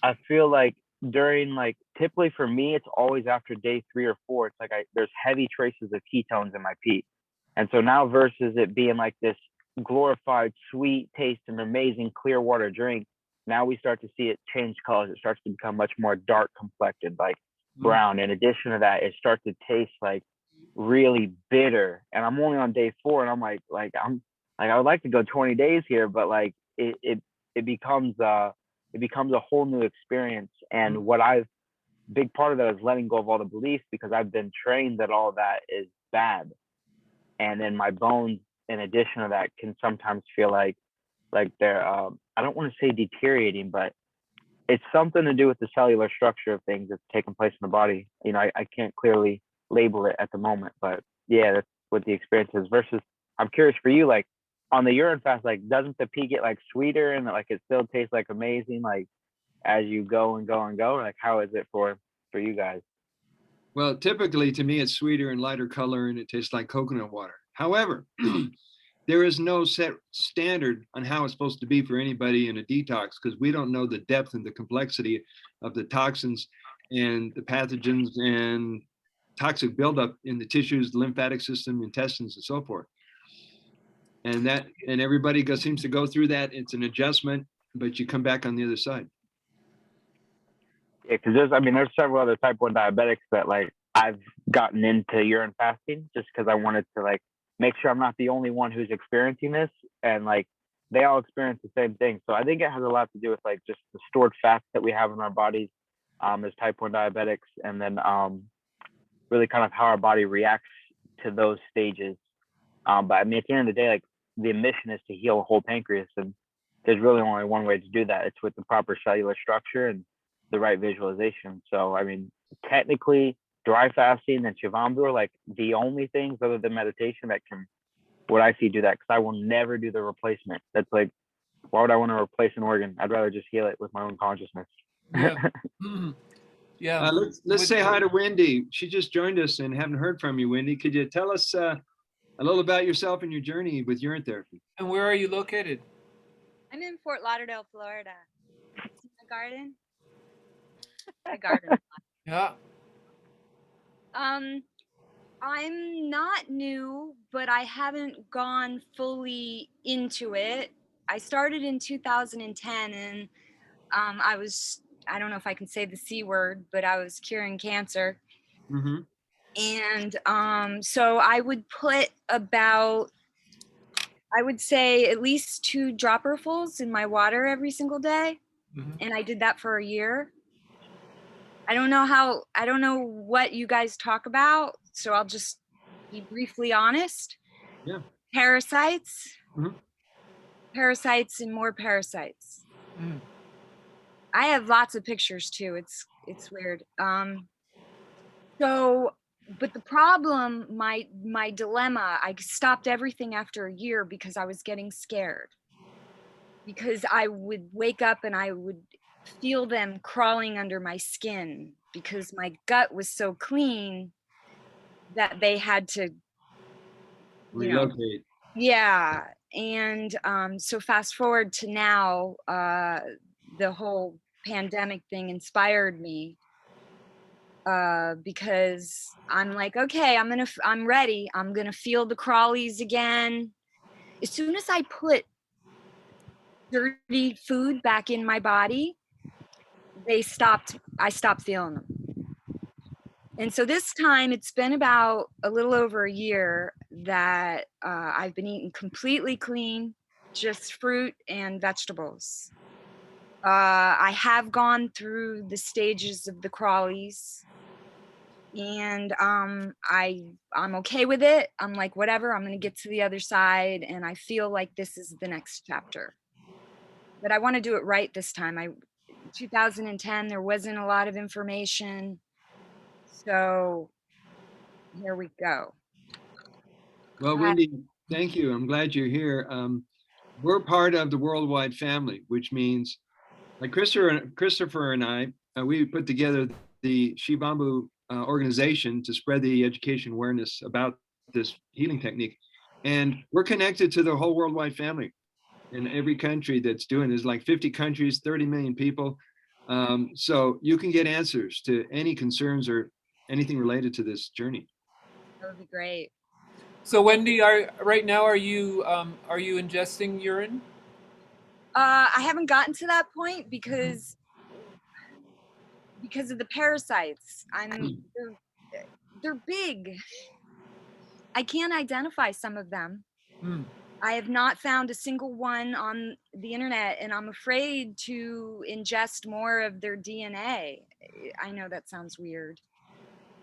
I feel like during, like, typically for me, it's always after day 3 or 4. It's like there's heavy traces of ketones in my pee, and so now versus it being like this glorified sweet taste and amazing clear water drink, now we start to see it change colors. It starts to become much more dark complected, like brown. In addition to that, it starts to taste like really bitter. And I'm only on day 4, and I'm like I would like to go 20 days here, but like it becomes a whole new experience. And what I've big part of that is letting go of all the beliefs, because I've been trained that all of that is bad. And then my bones, in addition to that, can sometimes feel like they're I don't want to say deteriorating, but it's something to do with the cellular structure of things that's taking place in the body. You know, I can't clearly label it at the moment, but yeah, that's what the experience is. Versus, I'm curious for you, like on the urine fast, like doesn't the pee get like sweeter, and like it still tastes like amazing, like as you go and go and go? Like how is it for you guys? Well, typically to me, it's sweeter and lighter color, and it tastes like coconut water. However, there is no set standard on how it's supposed to be for anybody in a detox, because we don't know the depth and the complexity of the toxins and the pathogens and toxic buildup in the tissues, the lymphatic system, intestines, and so forth. And everybody seems to go through that. It's an adjustment, but you come back on the other side. Yeah, because there's several other type 1 diabetics that like I've gotten into urine fasting just because I wanted to like make sure I'm not the only one who's experiencing this, and like they all experience the same thing. So I think it has a lot to do with like just the stored fats that we have in our bodies as type 1 diabetics, and then really kind of how our body reacts to those stages. But I mean, at the end of the day, like the mission is to heal a whole pancreas, and there's really only one way to do that. It's with the proper cellular structure and the right visualization. So I mean, technically, dry fasting and Shivambu are like the only things other than meditation that can, what I see, do that, because I will never do the replacement. That's like, why would I want to replace an organ? I'd rather just heal it with my own consciousness. Yeah. Yeah. Let's say hi to Wendy. She just joined us and haven't heard from you, Wendy. Could you tell us a little about yourself and your journey with urine therapy? And where are you located? I'm in Fort Lauderdale, Florida. See my garden? My garden. Yeah. I'm not new, but I haven't gone fully into it. I started in 2010 and I don't know if I can say the C word, but I was curing cancer. Mm-hmm. And so I would put about, I would say at least 2 dropperfuls in my water every single day. Mhm. And I did that for a year. I don't know what you guys talk about, so I'll just be briefly honest. Yeah. Parasites, Mhm. parasites and more parasites. Mm. I have lots of pictures too. It's weird. So but the problem, my dilemma, I stopped everything after a year because I was getting scared. Because I would wake up and I would feel them crawling under my skin because my gut was so clean that they had to, you know, Relocate. yeah. And so fast forward to now, the whole pandemic thing inspired me because I'm like, okay, I'm ready. I'm gonna feel the crawlies again. As soon as I put dirty food back in my body, I stopped feeling them. And so this time it's been about a little over a year that I've been eating completely clean, just fruit and vegetables. I have gone through the stages of the crawlies, and I'm okay with it. I'm like, whatever, I'm gonna get to the other side, and I feel like this is the next chapter. But I want to do it right this time. 2010, there wasn't a lot of information, so here we go. Well, Wendy, thank you. I'm glad you're here. We're part of the worldwide family, which means like Christopher and I, we put together the Shivambu organization to spread the education awareness about this healing technique. And we're connected to the whole worldwide family in every country that's doing this, like 50 countries, 30 million people. So you can get answers to any concerns or anything related to this journey. That would be great. So Wendy, right now are you ingesting urine? I haven't gotten to that point because of the parasites. They're big. I can't identify some of them. Mm. I have not found a single one on the internet, and I'm afraid to ingest more of their DNA. I know that sounds weird.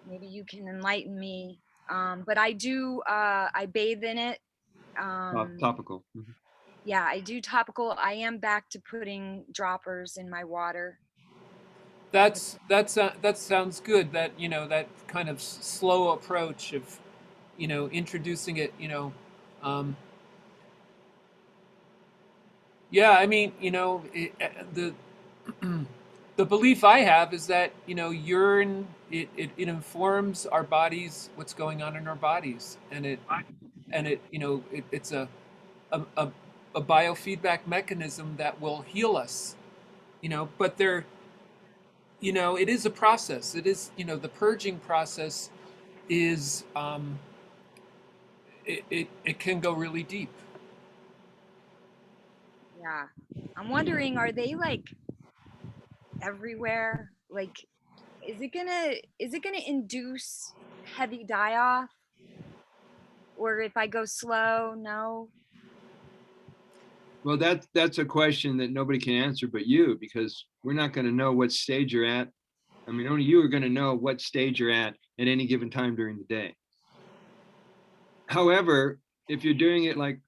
Maybe you can enlighten me. But I bathe in it. Topical. Mhm. Yeah, I do topical. I am back to putting droppers in my water. That sounds good. That that kind of slow approach of introducing it. Um, yeah. I mean, the the belief I have is that urine it informs our bodies what's going on in our bodies, and it's a, a a biofeedback mechanism that will heal us. But it is a process. It is the purging process is it can go really deep. Yeah. I'm wondering, are they like everywhere? Like, is it gonna induce heavy die off? Or if I go slow, no? Well, that's a question that nobody can answer but you, because we're not going to know what stage you're at. I mean, only you are going to know what stage you're at any given time during the day. However, if you're doing it like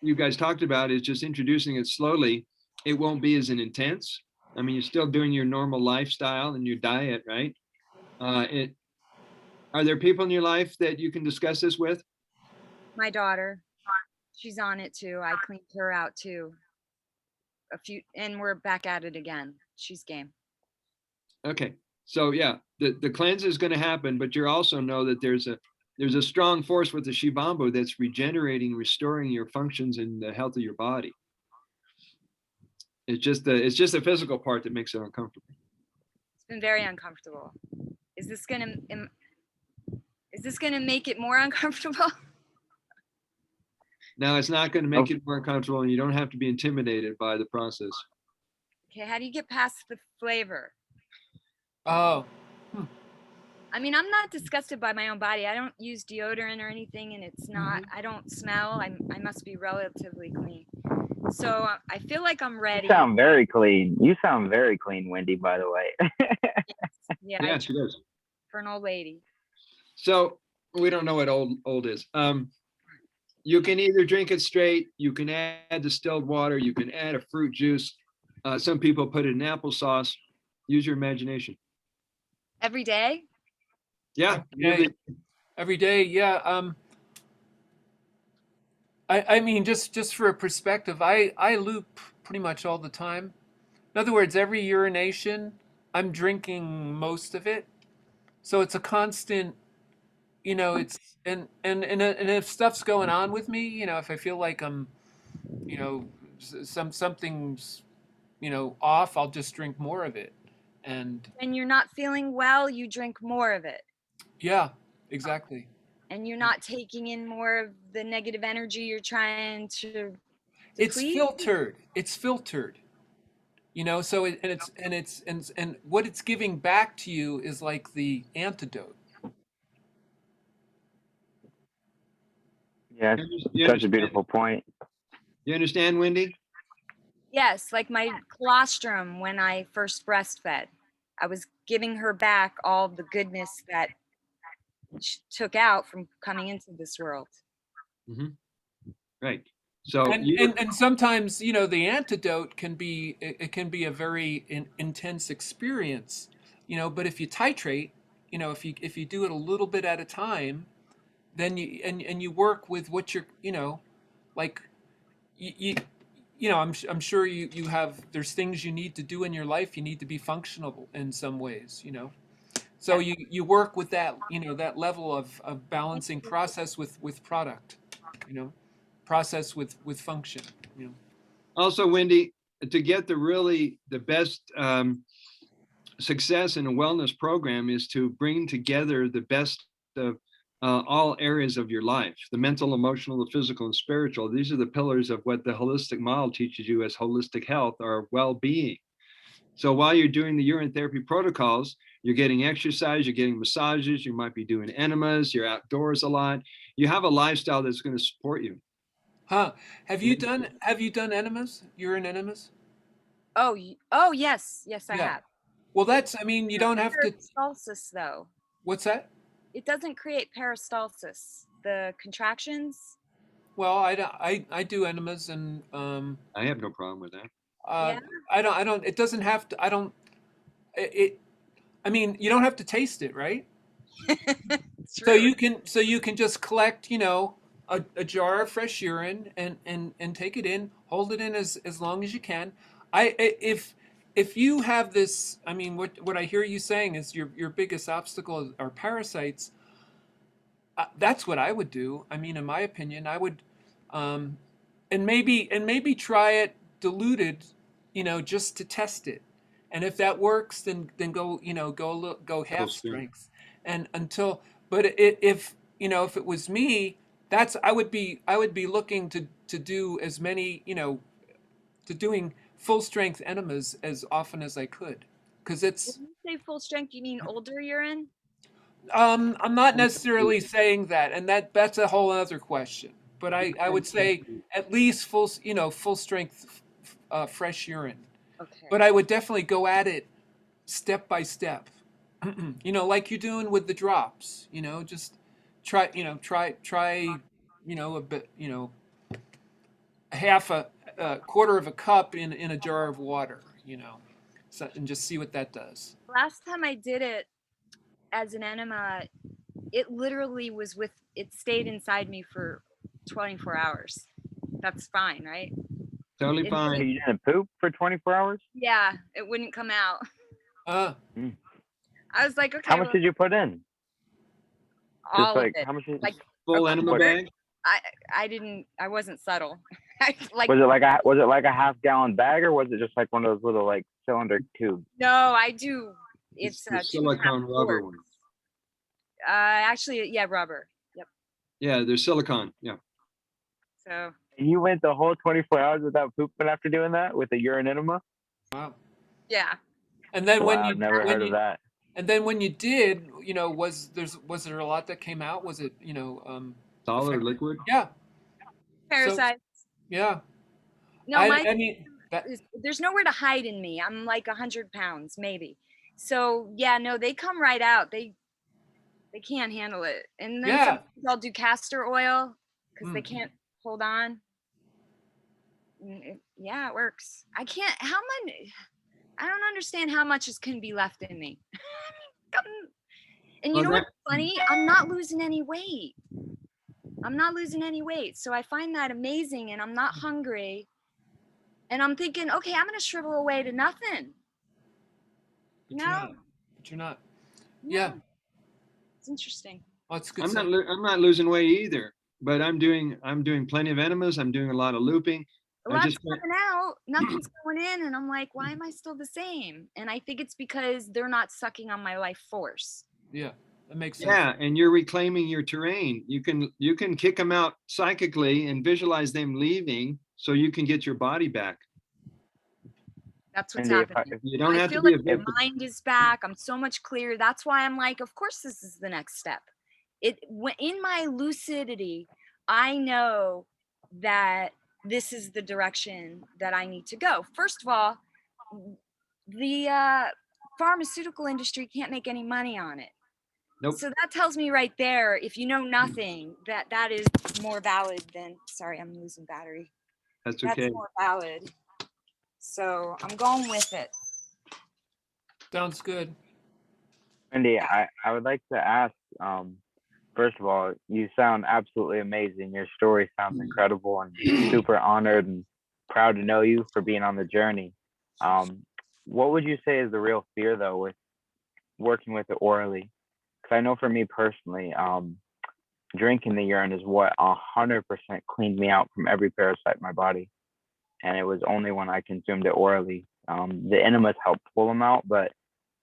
you guys talked about, is just introducing it slowly, it won't be as intense. I mean, you're still doing your normal lifestyle and your diet, right? It Are there people in your life that you can discuss this with? My daughter, she's on it too. I cleaned her out too. And we're back at it again. She's game. Okay, so yeah, the cleanse is going to happen, but you also know that there's a strong force with the Shivambu that's regenerating, restoring your functions and the health of your body. It's just the physical part that makes it uncomfortable. It's been very uncomfortable. Is this going to make it more uncomfortable? Now, it's not going to make it more comfortable, and you don't have to be intimidated by the process. Okay, how do you get past the flavor? Oh. I mean, I'm not disgusted by my own body. I don't use deodorant or anything, and it's not, I don't smell. I must be relatively clean. So I feel like I'm ready. You sound very clean. You sound very clean, Wendy, by the way. Yeah, she does. For an old lady. So we don't know what old is. You can either drink it straight, you can add distilled water, you can add a fruit juice. Some people put it in applesauce. Use your imagination. Every day? Yeah. Every day, yeah. I mean, just for a perspective, I loop pretty much all the time. In other words, every urination, I'm drinking most of it. So it's a constant, it's and if stuff's going on with me, if I feel like I'm, something's, off, I'll just drink more of it. And when you're not feeling well, you drink more of it. Yeah, exactly. And you're not taking in more of the negative energy you're trying to it's deplete? filtered. It's filtered. So and what it's giving back to you is like the antidote. Yeah, such a beautiful point. You understand, Wendy? Yes, like my colostrum when I first breastfed. I was giving her back all the goodness that she took out from coming into this world. Mm-hmm. Right. So and sometimes the antidote can be a very intense experience, but if you titrate, if you do it a little bit at a time, then you work with what you're like I'm sure you have, there's things you need to do in your life. You need to be functional in some ways, so you work with that, that level of balancing process with product, process with function. Also, Wendy, to get the best success in a wellness program is to bring together the best of all areas of your life: the mental, emotional, the physical, and spiritual. These are the pillars of what the holistic model teaches you as holistic health or well-being. So while you're doing the urine therapy protocols, you're getting exercise, you're getting massages, you might be doing enemas, you're outdoors a lot. You have a lifestyle that's going to support you. Huh? Have you done enemas? Urine enemas? Oh, yes, I have. Well, you don't have to. Peristalsis, though. What's that? It doesn't create peristalsis. The contractions. Well, I do enemas, and I have no problem with that. Yeah. I don't. It doesn't have to. I don't. You don't have to taste it, right? So you can just collect, a jar of fresh urine and take it in, hold it in as long as you can. If you have this, what I hear you saying is your biggest obstacle are parasites. That's what I would do. In my opinion, I would, and maybe try it diluted, just to test it. And if that works, then go half strength, and if it was me, I would be looking to do as many, to doing full strength enemas as often as I could, because it's. When you say full strength, you mean older urine? I'm not necessarily saying that, and that's a whole other question. But I would say at least full strength fresh urine. Okay. But I would definitely go at it step by step. Like you're doing with the drops. Just try a bit, a quarter of a cup in a jar of water. So, and just see what that does. Last time I did it as an enema, it literally it stayed inside me for 24 hours. That's fine, right? Totally fine. You didn't poop for 24 hours? Yeah, it wouldn't come out. I was like, okay. How much did you put in? All of it. How much? Like full enema bag? I wasn't subtle. Was it like a half-gallon bag, or was it just like one of those little like cylinder tubes? No, I do. It's the silicone rubber one. Actually, yeah, rubber. Yep. Yeah, there's silicone. Yeah. So. And you went the whole 24 hours without pooping after doing that with a urine enema? Wow. Yeah. And then Wow, I've never heard of that. And then when you did, was there a lot that came out? Was it, Solid or effective? liquid? Yeah. Parasites. Yeah. No, I mean, there's nowhere to hide in me. I'm like 100 pounds, maybe. So yeah, no, they come right out. They can't handle it. And then yeah. sometimes I'll do castor oil because they Mm. can't hold on. Yeah, it works. I can't. How much? I don't understand how much can be left in me. And you know what's funny? I'm not losing any weight. So I find that amazing, and I'm not hungry. And I'm thinking, okay, I'm gonna shrivel away to nothing. But you're not. Yeah. It's interesting. Oh, it's good. I'm not losing weight either, but I'm doing plenty of enemas. I'm doing a lot of looping. A lot's coming out, nothing's going in, and I'm like, why am I still the same? And I think it's because they're not sucking on my life force. Yeah, that makes sense. Yeah, and you're reclaiming your terrain. You can kick them out psychically and visualize them leaving, so you can get your body back. That's what's happening. You don't have I feel to be like my mind is back. I'm so much clearer. That's why I'm like, of course, this is the next step. In my lucidity, I know that this is the direction that I need to go. First of all, the pharmaceutical industry can't make any money on it. Nope. So that tells me right there, if you know nothing, that is more valid than, sorry, I'm losing battery. That's okay. That's more valid. So I'm going with it. Sounds good. Wendy, I would like to ask, first of all, you sound absolutely amazing. Your story sounds incredible, and super honored and proud to know you for being on the journey. What would you say is the real fear, though, with working with it orally? Because I know for me personally, drinking the urine is what 100% cleaned me out from every parasite in my body. And it was only when I consumed it orally. The enemas helped pull them out, but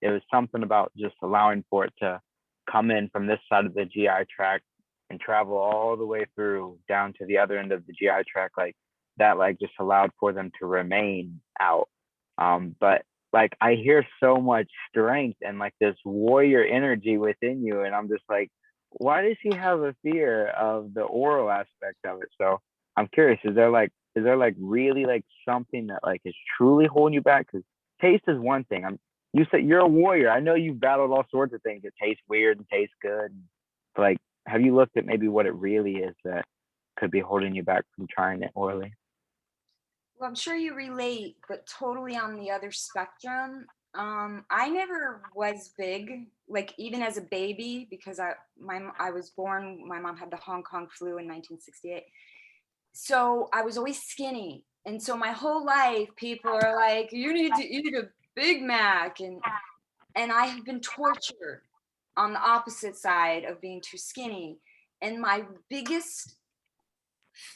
it was something about just allowing for it to come in from this side of the GI tract and travel all the way through down to the other end of the GI tract, like that, like just allowed for them to remain out. But like I hear so much strength and like this warrior energy within you, and I'm just like, why does she have a fear of the oral aspect of it? So I'm curious, is there like really like something that like is truly holding you back? Because taste is one thing. You said you're a warrior. I know you've battled all sorts of things that taste weird and taste good. But like, have you looked at maybe what it really is that could be holding you back from trying it orally? Well, I'm sure you relate, but totally on the other spectrum. I never was big, like even as a baby, because I was born, my mom had the Hong Kong flu in 1968. So I was always skinny. And so my whole life, people are like, you need to eat a Big Mac. And I have been tortured on the opposite side of being too skinny. And my biggest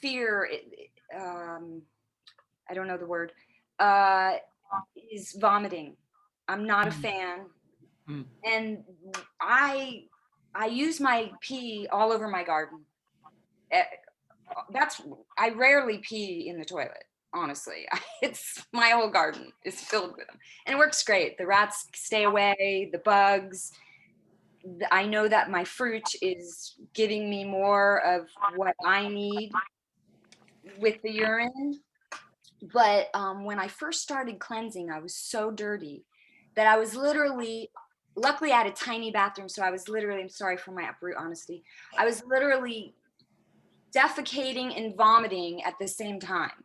fear, I don't know the word, is vomiting. I'm not a fan. And I use my pee all over my garden. I rarely pee in the toilet, honestly. It's my whole garden is filled with them, and it works great. The rats stay away, the bugs. I know that my fruit is giving me more of what I need with the urine. But when I first started cleansing, I was so dirty that I was literally, luckily I had a tiny bathroom, so I was literally, I'm sorry for my uproot honesty, I was literally defecating and vomiting at the same time.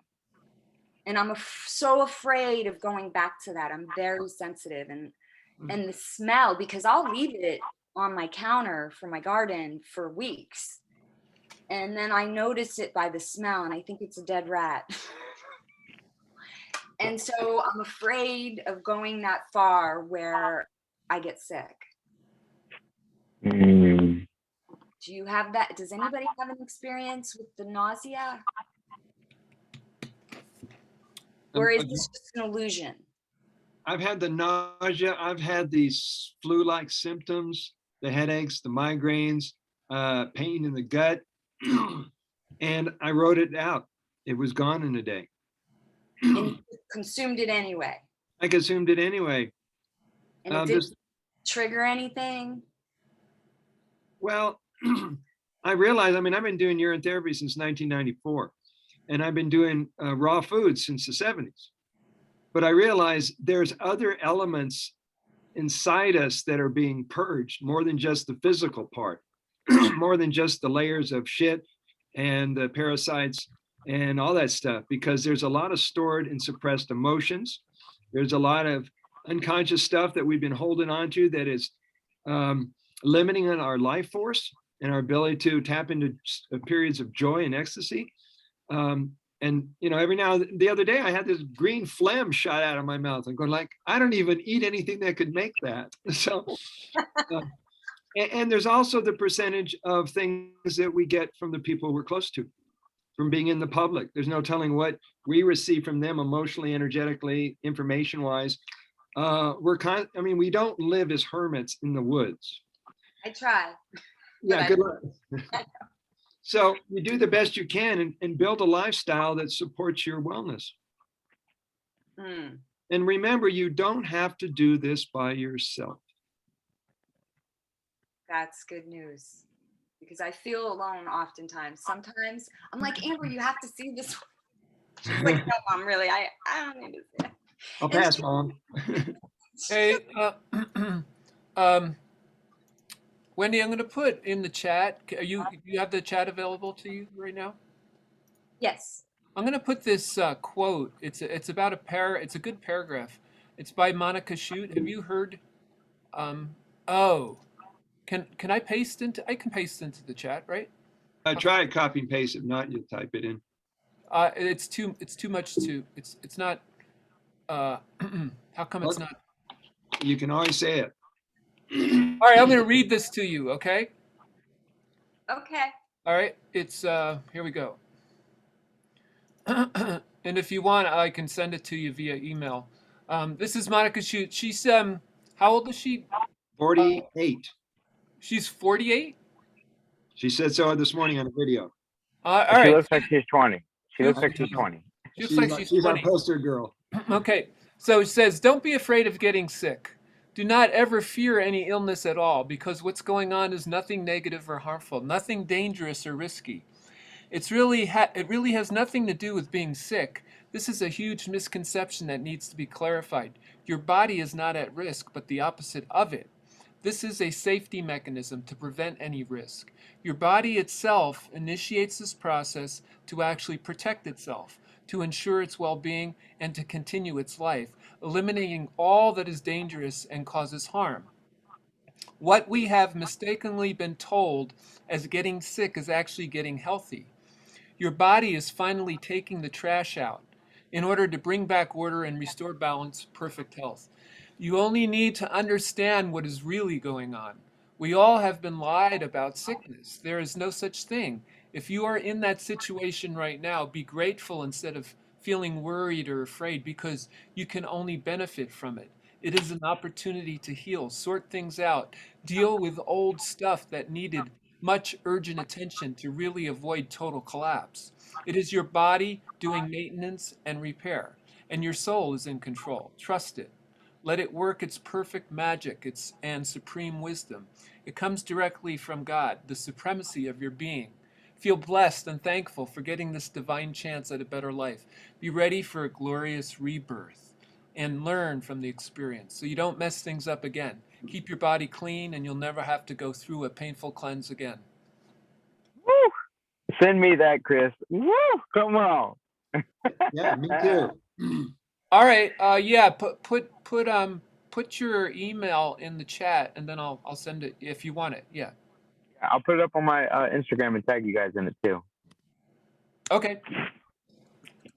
And I'm so afraid of going back to that. I'm very sensitive, and the smell, because I'll leave it on my counter for my garden for weeks. And then I notice it by the smell, and I think it's a dead rat. And so I'm afraid of going that far where I get sick. Do you have that? Does anybody have an experience with the nausea? Or is this just an illusion? I've had the nausea. I've had these flu-like symptoms. the headaches, the migraines, pain in the gut. And I wrote it out. It was gone in a day. And you consumed it anyway. I consumed it anyway. And it didn't trigger anything? Well, I realized, I mean, I've been doing urine therapy since 1994, and I've been doing raw foods since the 70s. But I realized there's other elements inside us that are being purged, more than just the physical part, more than just the layers of shit and the parasites and all that stuff, because there's a lot of stored and suppressed emotions. There's a lot of unconscious stuff that we've been holding on to that is limiting on our life force and our ability to tap into periods of joy and ecstasy. And you know, every now the other day I had this green phlegm shot out of my mouth. I'm going like, I don't even eat anything that could make that. So, and there's also the percentage of things that we get from the people we're close to, from being in the public. There's no telling what we receive from them emotionally, energetically, information-wise. I mean, we don't live as hermits in the woods. I try. Yeah, good luck. So you do the best you can and build a lifestyle that supports your wellness. Mm. And remember, you don't have to do this by yourself. That's good news, because I feel alone oftentimes. Sometimes I'm like, Amber, you have to see this. She's like, no, Mom, really, I don't need to see it. I'll pass, Mom. Hey, Wendy, I'm going to put in the chat. You have the chat available to you right now? Yes. I'm going to put this quote. It's about it's a good paragraph. It's by Monica Shute. Have you heard? Oh, can I paste into? I can paste into the chat, right? Try copy and paste. If not, you type it in. It's too much to. It's not. How come it's not? You can always say it. All right, I'm going to read this to you, okay? Okay. All right, it's here we go. And if you want, I can send it to you via email. This is Monica Shute. She's how old is she? 48. She's 48. She said so this morning on a video. All She right. looks like she's 20. She looks like she's 20. She looks like she's 20. She's our poster girl. Okay, so it says, don't be afraid of getting sick. Do not ever fear any illness at all, because what's going on is nothing negative or harmful, nothing dangerous or risky. It really has nothing to do with being sick. This is a huge misconception that needs to be clarified. Your body is not at risk, but the opposite of it. This is a safety mechanism to prevent any risk. Your body itself initiates this process to actually protect itself, to ensure its well-being, and to continue its life, eliminating all that is dangerous and causes harm. What we have mistakenly been told as getting sick is actually getting healthy. Your body is finally taking the trash out in order to bring back order and restore balance, perfect health. You only need to understand what is really going on. We all have been lied about sickness. There is no such thing. If you are in that situation right now, be grateful instead of feeling worried or afraid, because you can only benefit from it. It is an opportunity to heal, sort things out, deal with old stuff that needed much urgent attention to really avoid total collapse. It is your body doing maintenance and repair, and your soul is in control. Trust it. Let it work its perfect magic and supreme wisdom. It comes directly from God, the supremacy of your being. Feel blessed and thankful for getting this divine chance at a better life. Be ready for a glorious rebirth and learn from the experience so you don't mess things up again. Keep your body clean and you'll never have to go through a painful cleanse again. Woo! Send me that, Chris. Woo! Come on. Yeah, me too. All right. Yeah. Put your email in the chat, and then I'll send it if you want it. Yeah. I'll put it up on my Instagram and tag you guys in it too. Okay.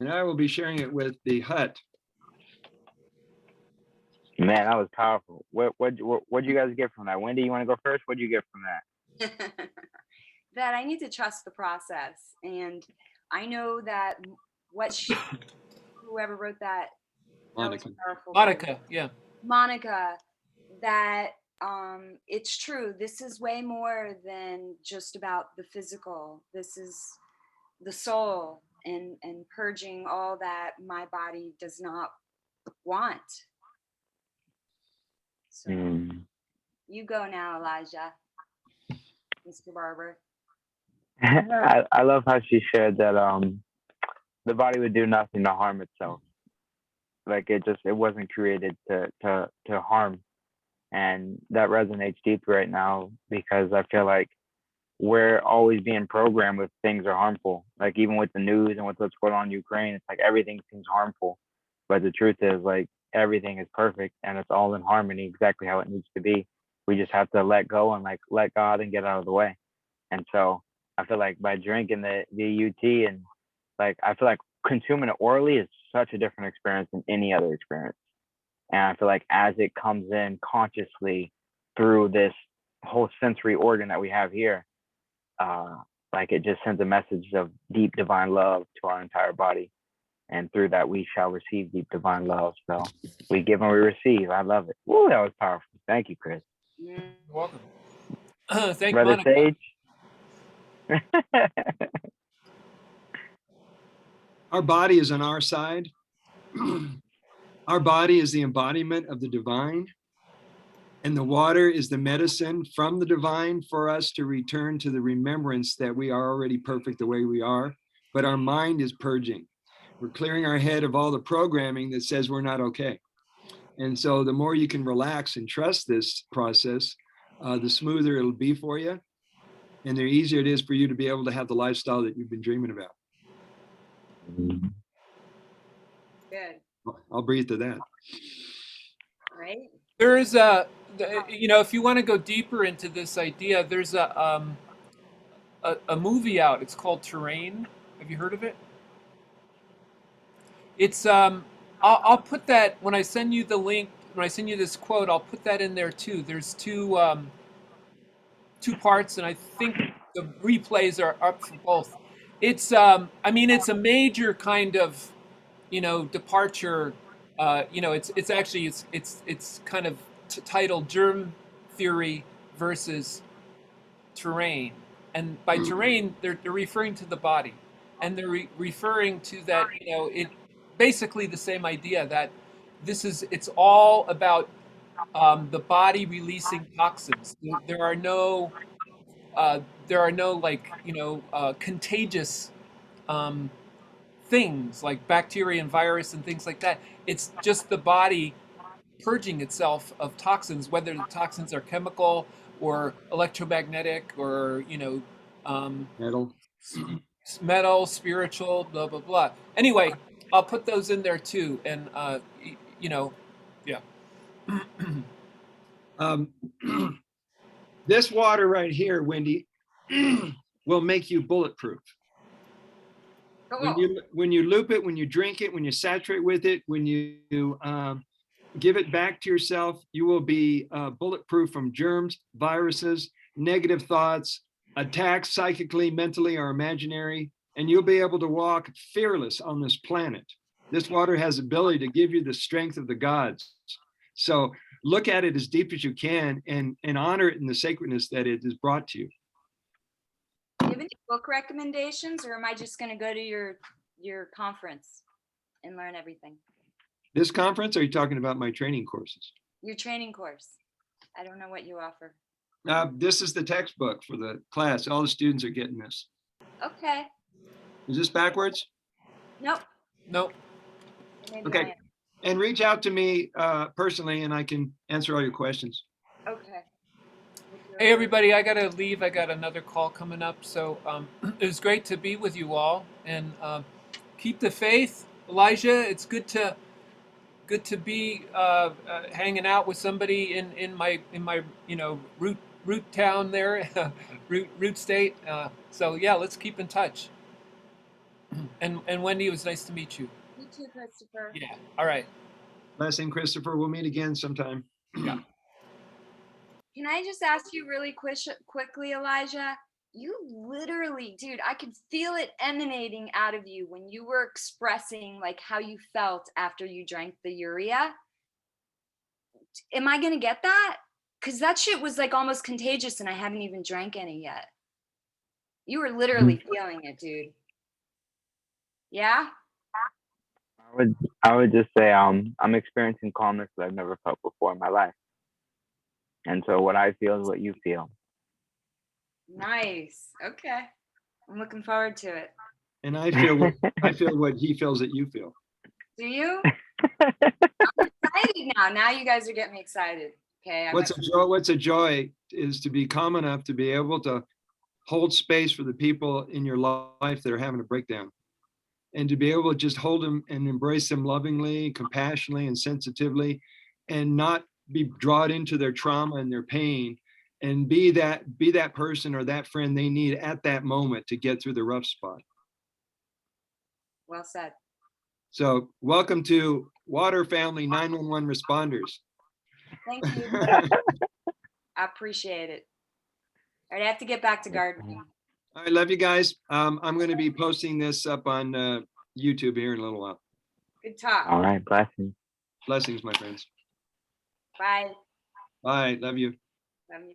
And I will be sharing it with the hut. Man, that was powerful. What'd you guys get from that? Wendy, you want to go first? What'd you get from that? That I need to trust the process, and I know that whoever wrote that, Monica. Monica, yeah. Monica, that it's true. This is way more than just about the physical. This is the soul and purging all that my body does not want. So you go now, Elijah. Mr. Barber. I love how she shared that the body would do nothing to harm itself. Like it wasn't created to harm. And that resonates deeply right now because I feel like we're always being programmed with things are harmful. Like even with the news and with what's going on in Ukraine, it's like everything seems harmful. But the truth is like everything is perfect and it's all in harmony exactly how it needs to be. We just have to let go and like let God and get out of the way. And so I feel like by drinking the UT and like I feel like consuming it orally is such a different experience than any other experience. And I feel like as it comes in consciously through this whole sensory organ that we have here, like it just sends a message of deep divine love to our entire body. And through that, we shall receive deep divine love. So we give and we receive. I love it. Woo, that was powerful. Thank you, Chris. You're welcome. Thank Brother Monica. Sage. Our body is on our side. Our body is the embodiment of the divine. And the water is the medicine from the divine for us to return to the remembrance that we are already perfect the way we are. But our mind is purging. We're clearing our head of all the programming that says we're not okay. And so the more you can relax and trust this process, the smoother it'll be for you. And the easier it is for you to be able to have the lifestyle that you've been dreaming about. Good. I'll breathe to that. Right? There's if you want to go deeper into this idea, there's a movie out. It's called Terrain. Have you heard of it? It's I'll put that when I send you the link. When I send you this quote, I'll put that in there too. There's two parts, and I think the replays are up for both. It's it's a major kind of departure. It's actually it's kind of titled Germ Theory versus Terrain, and by terrain they're referring to the body, and they're referring to that it basically the same idea that it's all about the body releasing toxins. There are no like contagious um, things like bacteria and virus and things like that. It's just the body purging itself of toxins, whether the toxins are chemical or electromagnetic or Metal. metal, spiritual, blah blah blah. Anyway, I'll put those in there too, and yeah. This water right here, Wendy, will make you bulletproof. Cool. When you loop it, when you drink it, when you saturate with it, when you give it back to yourself, you will be bulletproof from germs, viruses, negative thoughts, attacks psychically, mentally, or imaginary, and you'll be able to walk fearless on this planet. This water has the ability to give you the strength of the gods. So look at it as deep as you can and honor it in the sacredness that it is brought to you. Do you have any book recommendations, or am I just going to go to your conference and learn everything? This conference, or are you talking about my training courses? Your training course. I don't know what you offer. This is the textbook for the class. All the students are getting this. Okay. Is this backwards? Nope. Nope. Maybe Okay. And reach out to me personally and I can answer all your questions. Okay. Hey everybody, I gotta leave. I got another call coming up. So it was great to be with you all, and keep the faith, Elijah. It's good to be hanging out with somebody in my root town there, root state. So yeah, let's keep in touch. And Wendy, it was nice to meet you. You too, Christopher. Yeah. All right. Blessing, Christopher. We'll meet again sometime. Yeah. Can I just ask you really quickly, Elijah? You literally, dude, I could feel it emanating out of you when you were expressing like how you felt after you drank the urea. Am I going to get that? because that shit was like almost contagious and I haven't even drank any yet. You were literally feeling it, dude. Yeah? I would just say I'm experiencing calmness that I've never felt before in my life. And so what I feel is what you feel. Nice. Okay. I'm looking forward to it. And I feel what he feels that you feel. Do you? I'm excited now. Now you guys are getting me excited. Okay. What's a joy is to be calm enough to be able to hold space for the people in your life that are having a breakdown, and to be able to just hold them and embrace them lovingly, compassionately, and sensitively, and not be drawn into their trauma and their pain, and be that person or that friend they need at that moment to get through the rough spot. Well said. So welcome to Water Family 911 responders. Thank you. I appreciate it. All right, I have to get back to gardening. I love you guys. I'm going to be posting this up on YouTube here in a little while. Good talk. All right, blessings. Blessings, my friends. Bye. Bye. Love you.